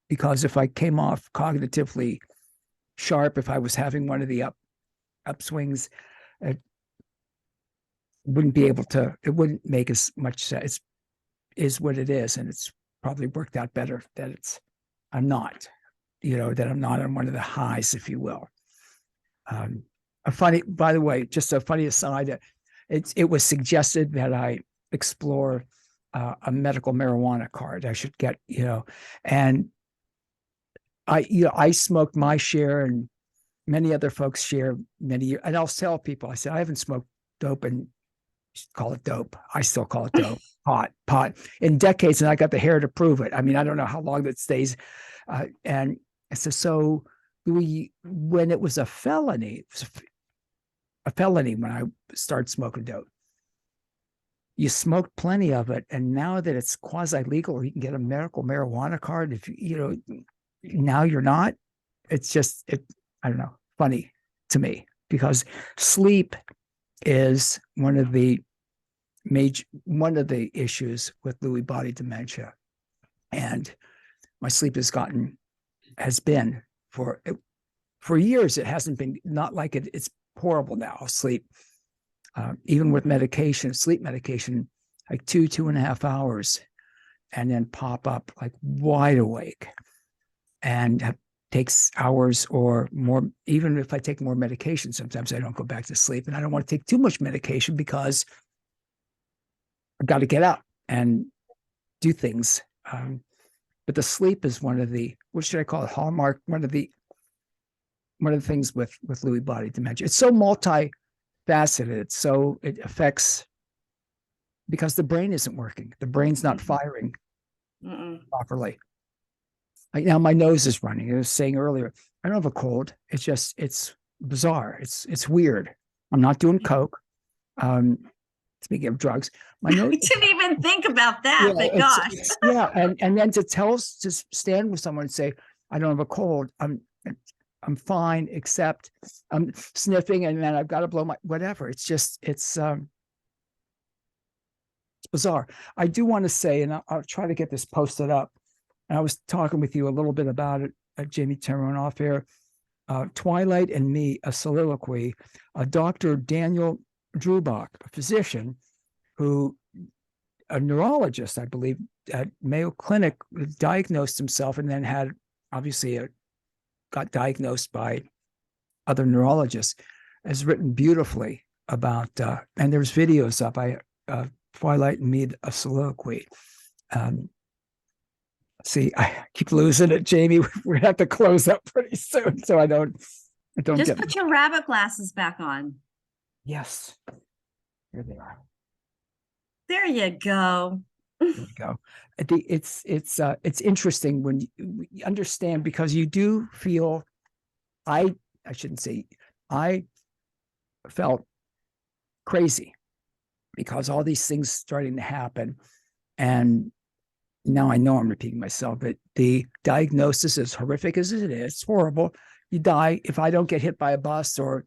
Because if I came off cognitively sharp, if I was having one of the upswings, it wouldn't make as much sense. It is what it is, and it's probably worked out better that I'm not on one of the highs, if you will. By the way, just a funny aside, it was suggested that I explore a medical marijuana card. I should get, and I smoked my share, and many other folks share many years. And I'll tell people, I said, I haven't smoked dope, and call it dope. I still call it dope, pot in decades. And I got the hair to prove it. I mean, I don't know how long that stays. And I said, so when it was a felony when I started smoking dope, you smoked plenty of it. And now that it's quasi legal, or you can get a medical marijuana card, if now you're not, it's just, I don't know, funny to me, because sleep is one of the issues with Lewy body dementia. And my sleep has been for years. It hasn't been, not like it's horrible now. Sleep, even with medication, sleep medication, like 2.5 hours, and then pop up like wide awake, and takes hours or more. Even if I take more medication, sometimes I don't go back to sleep, and I don't want to take too much medication because I've got to get up and do things. But the sleep is one of the, what should I call it? Hallmark, one of the things with Lewy body dementia. It's so multifaceted. So it affects, because the brain isn't working. The brain's not firing properly. Like now my nose is running. I was saying earlier, I don't have a cold. It's bizarre. It's weird. I'm not doing coke. Speaking of drugs, my nose. I didn't even think about that, but gosh. Yeah. And then to stand with someone and say, I don't have a cold. I'm fine, except I'm sniffing, and then I've got to blow my whatever. It's bizarre. I do want to say, and I'll try to get this posted up. And I was talking with you a little bit about it at Jamie Tyrone off air. Twilight and Me, a soliloquy. Dr. Daniel Drubach, a physician, a neurologist, I believe, at Mayo Clinic, diagnosed himself, and then had obviously got diagnosed by other neurologists, has written beautifully about, and there's videos up. Twilight and Me, a soliloquy. See, I keep losing it, Jamie. We're gonna have to close up pretty soon, so I don't just put your rabbit glasses back on. Yes, here they are. There you go. There you go. It's interesting when you understand, because you do feel, I shouldn't say, I felt crazy because all these things starting to happen, and now I know I'm repeating myself, but the diagnosis, as horrific as it is, it's horrible. You die if I don't get hit by a bus, or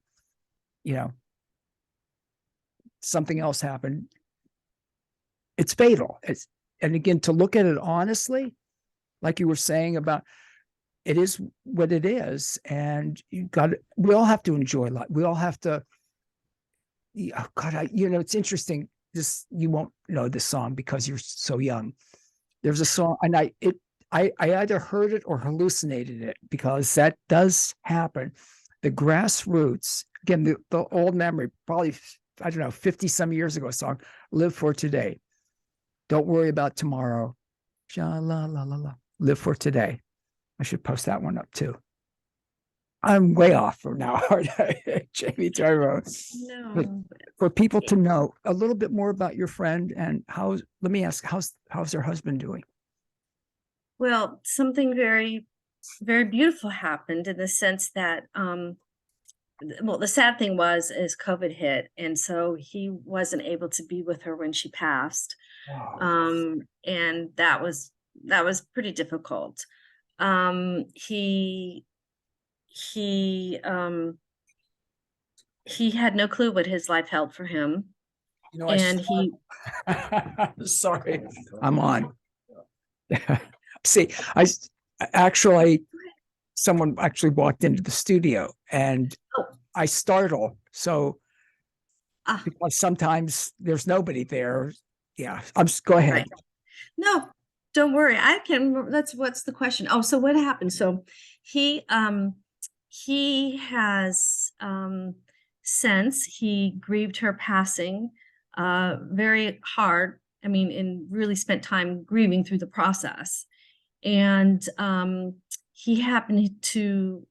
something else happened. It's fatal. And again, to look at it honestly, like you were saying about, it is what it is, and we all have to enjoy life. We all have to. Oh God, it's interesting. You won't know this song because you're so young. There's a song, and I either heard it or hallucinated it, because that does happen. The Grassroots, again, the old memory, probably, I don't know, 50 some years ago, song, Live for Today. Don't worry about tomorrow. Sha la la la la. Live for today. I should post that one up too. I'm way off from now, aren't I? Jamie Tyrone. But No. for people to know a little bit more about your friend and let me ask, how's her husband doing? Well, something very, very beautiful happened in the sense that, well, the sad thing is COVID hit, and so he wasn't able to be with her when she passed. Wow. And that was pretty difficult. Um, he he um he had no clue what his life held for him, You know, I and saw, he sorry, I'm on. See, actually, someone actually walked into the studio and oh I startle. So, ah because sometimes there's nobody there. Yeah, I'm just go ahead. right. No, don't worry. I can that's what's the question. Oh, so what happened? So he has since he grieved her passing very hard. I mean, and really spent time grieving through the process. And he happened to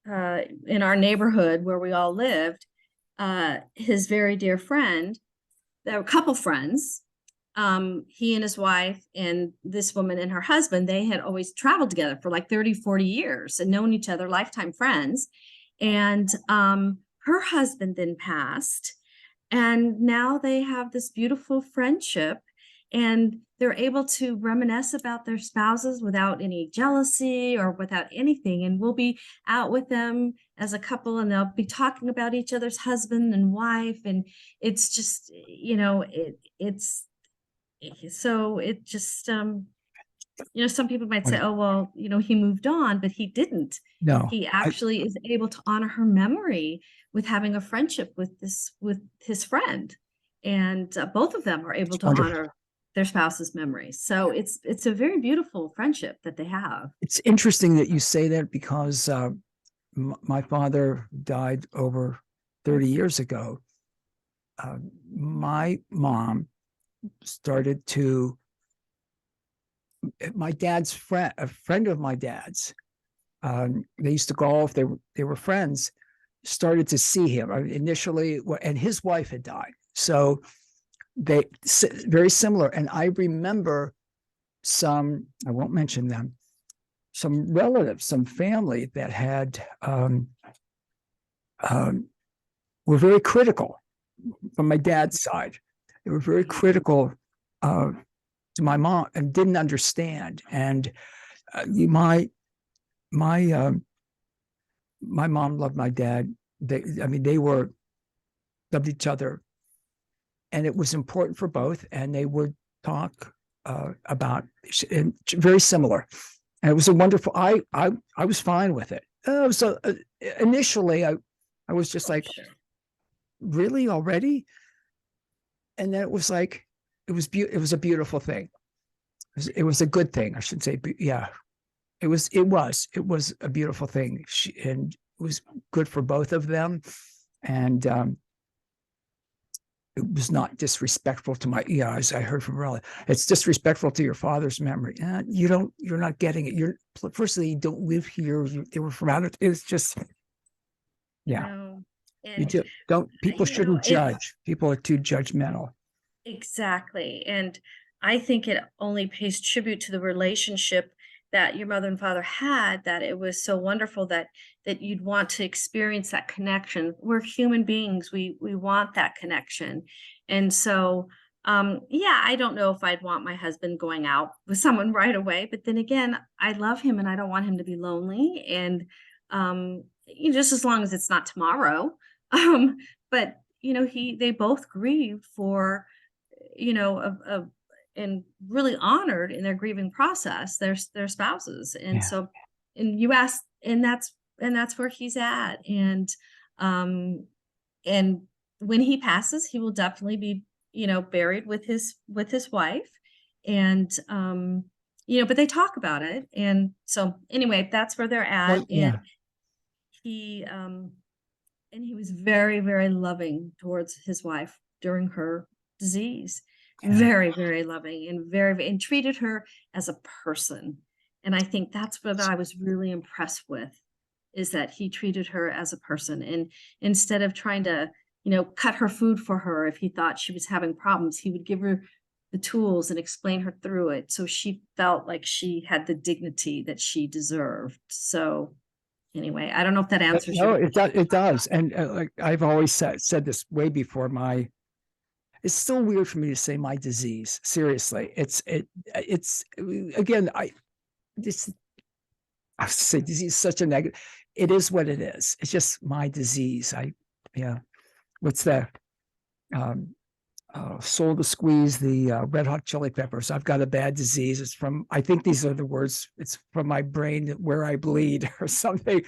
in our neighborhood where we all lived, his very dear friend, there were a couple friends, he and his wife and this woman and her husband, they had always traveled together for like 30, 40 years and known each other, lifetime friends. And her husband then passed, and now they have this beautiful friendship, and they're able to reminisce about their spouses without any jealousy or without anything. And we'll be out with them as a couple, and they'll be talking about each other's husband and wife. And it's just, it's so it just some people might say, oh well, he moved on, but he didn't. No, He actually is able to honor her memory with having a friendship with his friend, and both of them are able it's to wonderful. honor their spouse's memory. So it's a very beautiful friendship that they have. It's interesting that you say that because my father died over 30 years ago. My mom started to, my dad's friend, a friend of my dad's, they used to golf. They were friends. Started to see him initially, and his wife had died, so they very similar. And I remember some, I won't mention them, some relatives, some family that had were very critical from my dad's side. They were very critical to my mom and didn't understand. And my my mom loved my dad. They were loved each other, and it was important for both. And they would talk about, and very similar. And it was a wonderful. I was fine with it. So initially, I was just like, really already, and then it was like, it was a beautiful thing. It was a good thing, I should say. Yeah, it was a beautiful thing, and it was good for both of them. And it was not disrespectful to as I heard from Raleigh, it's disrespectful to your father's memory. You're not getting it. Firstly, you don't live here. They were from out of, it's just, yeah. No. You And don't, people shouldn't it's judge. People are too judgmental. exactly. And I think it only pays tribute to the relationship that your mother and father had, that it was so wonderful that you'd want to experience that connection. We're human beings. We want that connection. And so yeah, I don't know if I'd want my husband going out with someone right away, but then again, I love him and I don't want him to be lonely. And just as long as it's not tomorrow. Um, but they both grieved for of and really honored in their grieving process their spouses. And Yeah. so, and you asked, and that's where he's at. Um and when he passes, he will definitely be buried with his wife. And but they talk about it. And so anyway, that's where they're at. Well, And yeah. he he was very, very loving towards his wife during her disease. Yeah. Very, very loving, and and treated her as a person. And I think that's what I was really impressed with. is that he treated her as a person. And instead of trying to, cut her food for her, if he thought she was having problems, he would give her the tools and explain her through it. So she felt like she had the dignity that she deserved. So anyway, I don't know if that answers No, your it does. It does. And like I've always said this way before, it's still weird for me to say my disease. Seriously. It's again, I say disease is such a negative. It is what it is. It's just my disease. What's the soul to squeeze the Red Hot Chili Peppers? I've got a bad disease. It's from, I think these are the words, it's from my brain where I bleed or something.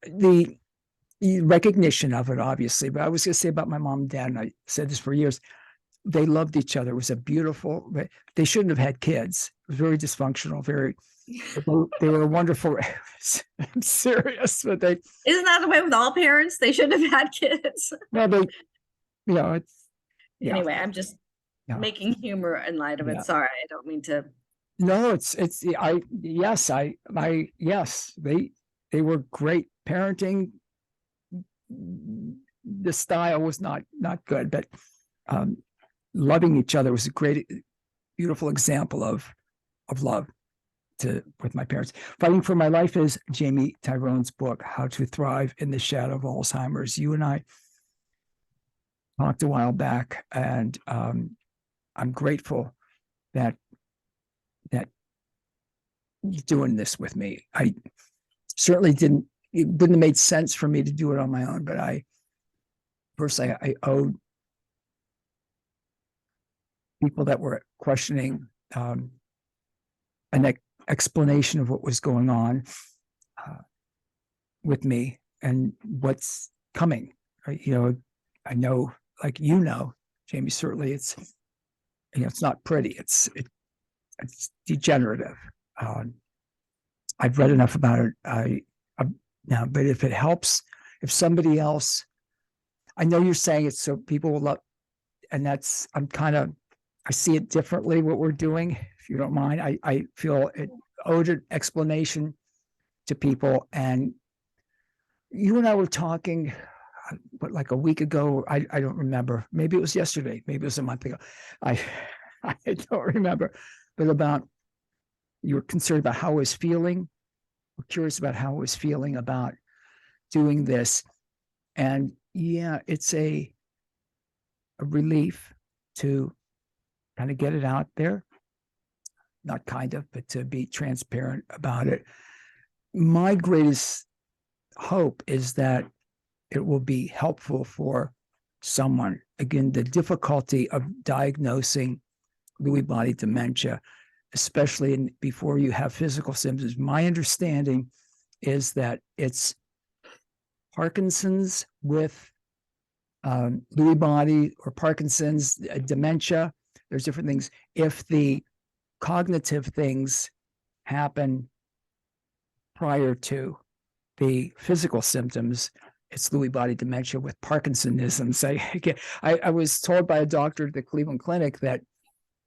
The recognition of it, obviously, but I was going to say about my mom and dad, and I said this for years, they loved each other. It was a beautiful, they shouldn't have had kids. It was very dysfunctional, they were wonderful. I'm serious, but isn't that the way with all parents? They shouldn't have had kids. No, it's, anyway, I'm just making humor in light of it. Sorry, I don't mean to. No, yes, they were great parenting. The style was not good, but loving each other was a great, beautiful example of love with my parents. Fighting for My Life is Jamie Tyrone's book, How to Thrive in the Shadow of Alzheimer's. You and I talked a while back, and I'm grateful that you're doing this with me. I certainly it wouldn't have made sense for me to do it on my own, but I owed people that were questioning an explanation of what was going on with me and what's coming. I know, like, Jamie, certainly it's not pretty. It's degenerative. I've read enough about it. Now, but if it helps, if somebody else, I know you're saying it so people will love, and I see it differently, what we're doing. If you don't mind, I feel it owed an explanation to people. And you and I were talking, like a week ago, I don't remember. Maybe it was yesterday. Maybe it was a month ago. I don't remember. But about, you were concerned about how I was feeling. We're curious about how I was feeling about doing this. And it's a relief to kind of get it out there. Not kind of, but to be transparent about it. My greatest hope is that it will be helpful for someone. Again, the difficulty of diagnosing Lewy body dementia, especially before you have physical symptoms. My understanding is that it's Parkinson's with Lewy body, or Parkinson's, dementia. There's different things. If the cognitive things happen prior to the physical symptoms, it's Lewy body dementia with Parkinsonism. I was told by a doctor at the Cleveland Clinic that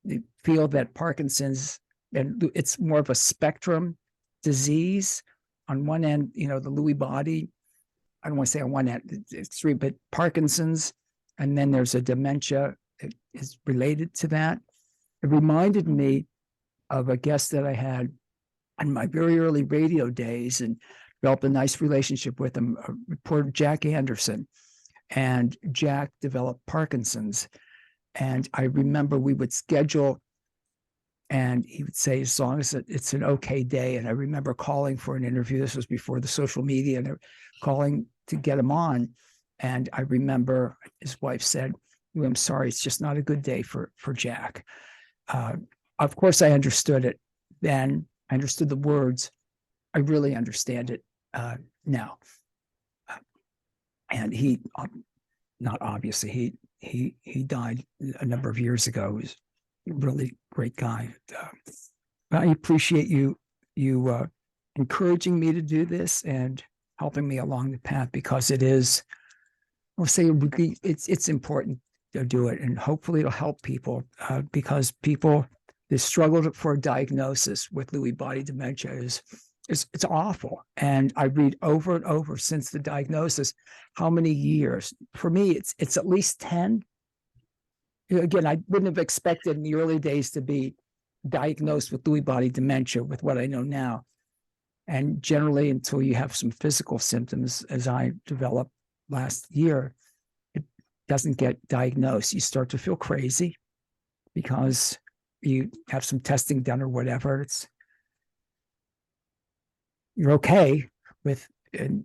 they feel that Parkinson's, and it's more of a spectrum disease. On one end, the Lewy body, I don't want to say on one end, it's three, but Parkinson's, and then there's a dementia that is related to that. It reminded me of a guest that I had in my very early radio days, and developed a nice relationship with him, reporter Jack Anderson. And Jack developed Parkinson's. And I remember we would schedule, and he would say, as long as it's an okay day. And I remember calling for an interview. This was before the social media, and calling to get him on. And I remember his wife said, I'm sorry, it's just not a good day for Jack. Of course, I understood it then. I understood the words. I really understand it now. And he, not obviously, he died a number of years ago. He was a really great guy. I appreciate you encouraging me to do this and helping me along the path, because it is, I'll say, it's important to do it, and hopefully it'll help people, because people, the struggle for a diagnosis with Lewy body dementia is it's awful. And I read over and over since the diagnosis, how many years. For me, it's at least 10. Again, I wouldn't have expected in the early days to be diagnosed with Lewy body dementia with what I know now. And generally, until you have some physical symptoms, as I developed last year, it doesn't get diagnosed. You start to feel crazy because you have some testing done or whatever. You're okay with, and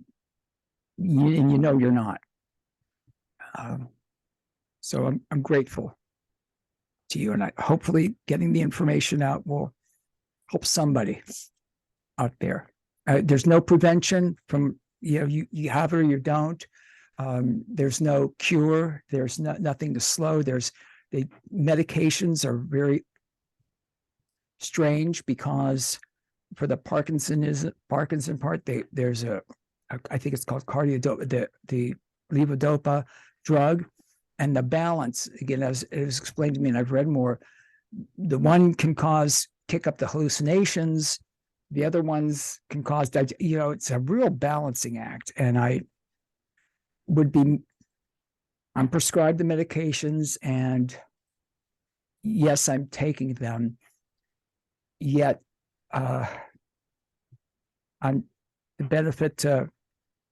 you know you're not. So I'm grateful to you, and hopefully getting the information out will help somebody out there. There's no prevention from, you have it or you don't. There's no cure. There's nothing to slow. The medications are very strange because for the Parkinson part, there's I think it's called the levodopa drug, and the balance, again, as it was explained to me, and I've read more, the one can kick up the hallucinations, the other ones can cause, it's a real balancing act. And I'm prescribed the medications, and yes, I'm taking them, yet I'm the benefit to,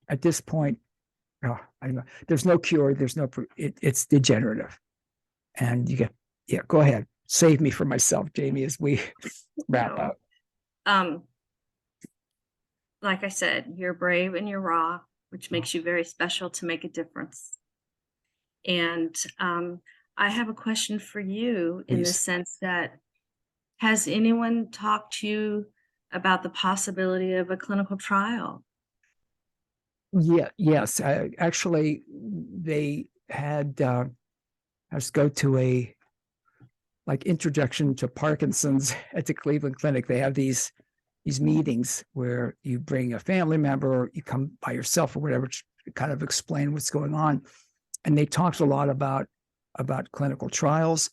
at this point, there's no cure, it's degenerative. And go ahead, save me from myself, Jamie, as we wrap up. Like I said, you're brave and you're raw, which makes you very special to make a difference. And I have a question for you. Please. In the sense that, has anyone talked to you about the possibility of a clinical trial? Yes. Actually, they had us go to a introduction to Parkinson's at the Cleveland Clinic. They have these meetings where you bring a family member or you come by yourself or whatever to kind of explain what's going on. And they talked a lot about clinical trials.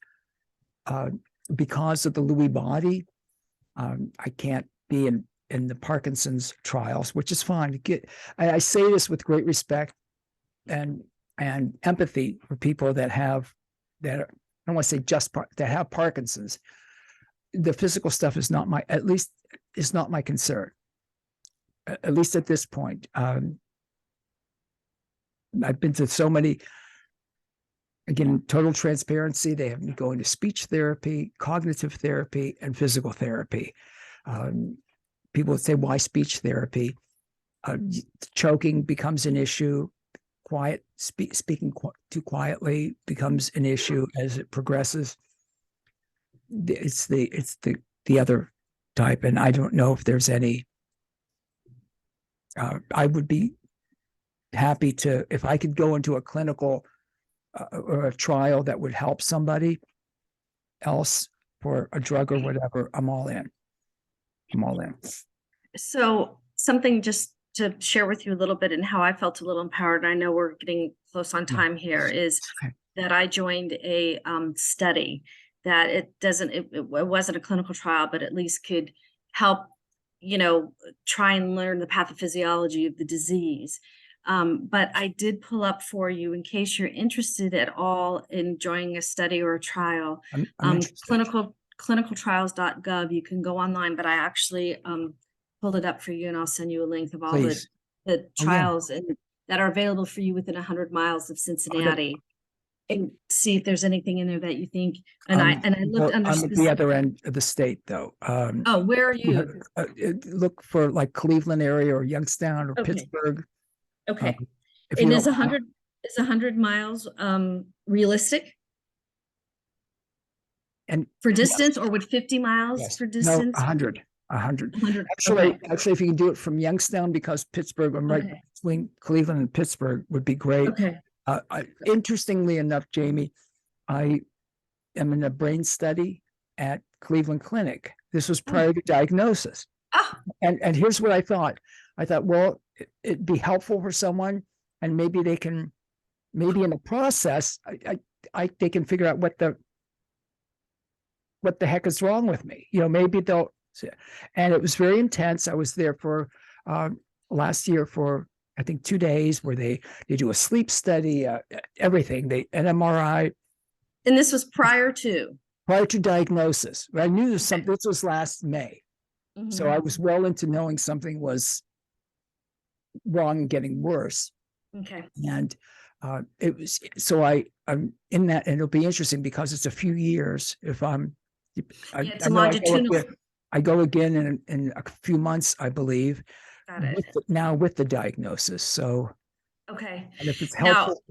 Because of the Lewy body, I can't be in the Parkinson's trials, which is fine. I say this with great respect and empathy for people that I don't want to say that have Parkinson's. The physical stuff is not my concern, at least at this point. I've been to so many, again, total transparency. They have me going to speech therapy, cognitive therapy, and physical therapy. People would say, why speech therapy? Choking becomes an issue. Speaking too quietly becomes an issue as it progresses. It's the other type, and I don't know if there's any. I would be happy to, if I could go into a clinical or a trial that would help somebody else for a drug or whatever. I'm all in. So something just to share with you a little bit and how I felt a little empowered. I know we're getting close on time here, is that I joined a study that it wasn't a clinical trial, but at least could help, try and learn the pathophysiology of the disease. But I did pull up for you, in case you're interested at all in joining a study or a trial, clinicaltrials.gov. You can go online, but I actually pulled it up for you, and I'll send you a link of all the trials that are available for you within 100 miles of Cincinnati. And see if there's anything in there that you think. And I looked under. I'm at the other end of the state, though. Where are you? Look for Cleveland area or Youngstown or Pittsburgh. Okay. And is 100 miles realistic? And for distance, or would 50 miles for distance? No, 100. Actually, if you can do it from Youngstown, because Pittsburgh, I'm right between Cleveland and Pittsburgh, would be great. Okay. Interestingly enough, Jamie, I am in a brain study at Cleveland Clinic. This was prior to diagnosis. And here's what I thought. I thought, well, it'd be helpful for someone, and maybe they can, maybe in the process, they can figure out what the heck is wrong with me. Maybe they'll And it was very intense. I was there for last year for I think 2 days, where they do a sleep study, everything, an MRI. And this was prior to Diagnosis. I knew there's something. This was last May, so I Mhm. was well into knowing something was wrong and getting worse. Okay. And it was, so I'm in that, and it'll be interesting because it's a few years. If I It's I a know longitudinal. I go again in a few months, I believe, Got it. now with the diagnosis. So, Okay. and if it's Now, helpful,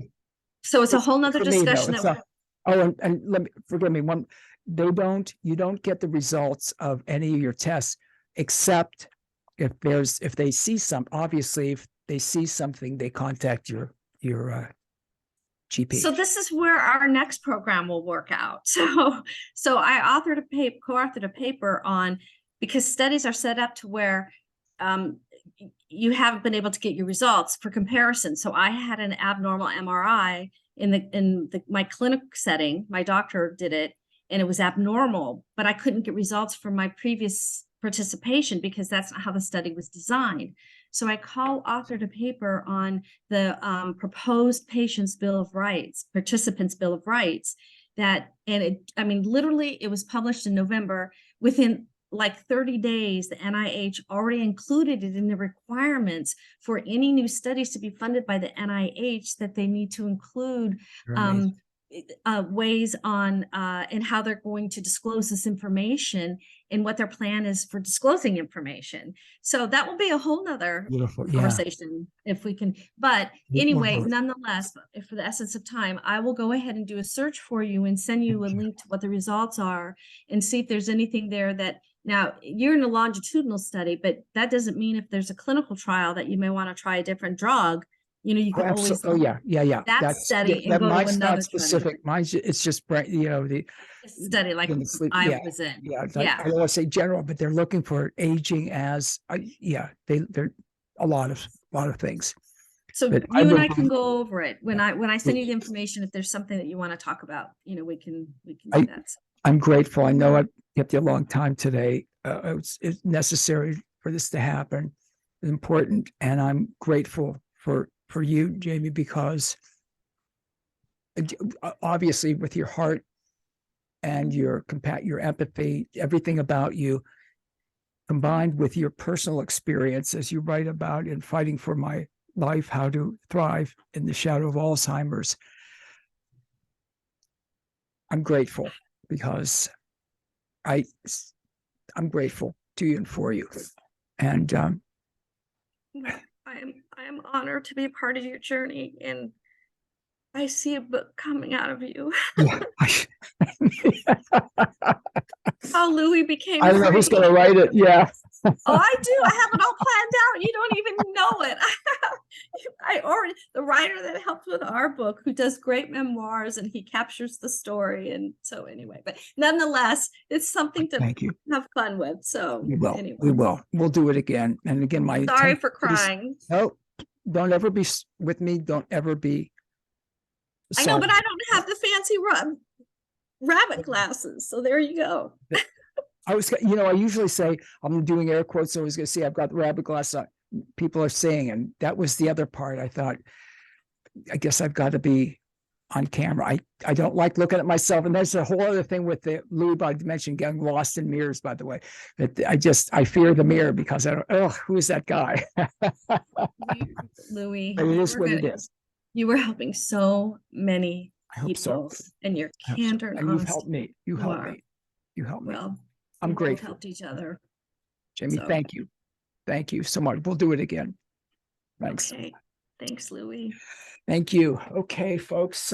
so it's a whole nother for me, though, discussion it's that not. Oh, and let me forgive me. You don't get the results of any of your tests except if they see obviously, if they see something, they contact your GP. So this is where our next program will work out. So I co-authored a paper on, because studies are set up to where you haven't been able to get your results for comparison. So I had an abnormal MRI in my clinic setting. My doctor did it, and it was abnormal, but I couldn't get results from my previous participation because that's not how the study was designed. So I co-authored a paper on the proposed participants' Bill of Rights I mean, literally it was published in November. Within like 30 days, the NIH already included it in the requirements for any new studies to be funded by the NIH, that they need to include ways on and how they're going to disclose this information and what their plan is for disclosing information. So that will be a whole nother conversation if we can. But anyway, nonetheless, for the essence of time, I will go ahead and do a search for you and send you a link to what the results are and see if there's anything there that. Now, you're in a longitudinal study, but that doesn't mean if there's a clinical trial that you may want to try a different drug. You can always that study and go to another specific. Mine's it's just the study like I was in. I don't want to say general, but they're looking for aging as they're a lot of things. So but you and I can go over it when I send you the information. If there's something that you want to talk about, we can do that. I'm grateful. I know I've kept you a long time today. It's necessary for this to happen. It's important, and I'm grateful for you, Jamie, because obviously with your heart and your empathy, everything about you, combined with your personal experience, as you write about in Fighting for My Life, How to Thrive in the Shadow of Alzheimer's, I'm grateful because I'm grateful to you and for you. And I am honored to be a part of your journey, and I see a book coming out of you. How Lewy became I don't know who's going to write it. Yeah. Oh, I do. I have it all planned out. You don't even know it. The writer that helped with our book, who does great memoirs, and he captures the story. And so anyway, but nonetheless, it's something to have fun with. So anyway. We'll do it again. And again, sorry for crying. No, don't ever be with me. Don't ever be. Sorry. I know, but I don't have the fancy rabbit glasses. So there you go. I usually say, I'm doing air quotes, so I was going to say I've got the rabbit glasses on. People are saying, and that was the other part. I thought, I guess I've got to be on camera. I don't like looking at myself. And there's a whole other thing with the Lewy Body Dementia, getting lost in mirrors, by the way. But I fear the mirror because who is that guy? Louis, but it is what it is. You were helping so many people, and your candor and you've helped me. You helped me. Well, I'm grateful. Helped each other. Jamie, thank you. Thank you so much. We'll do it again. Thanks. Okay. Thanks, Lewy. Thank you. Okay, folks.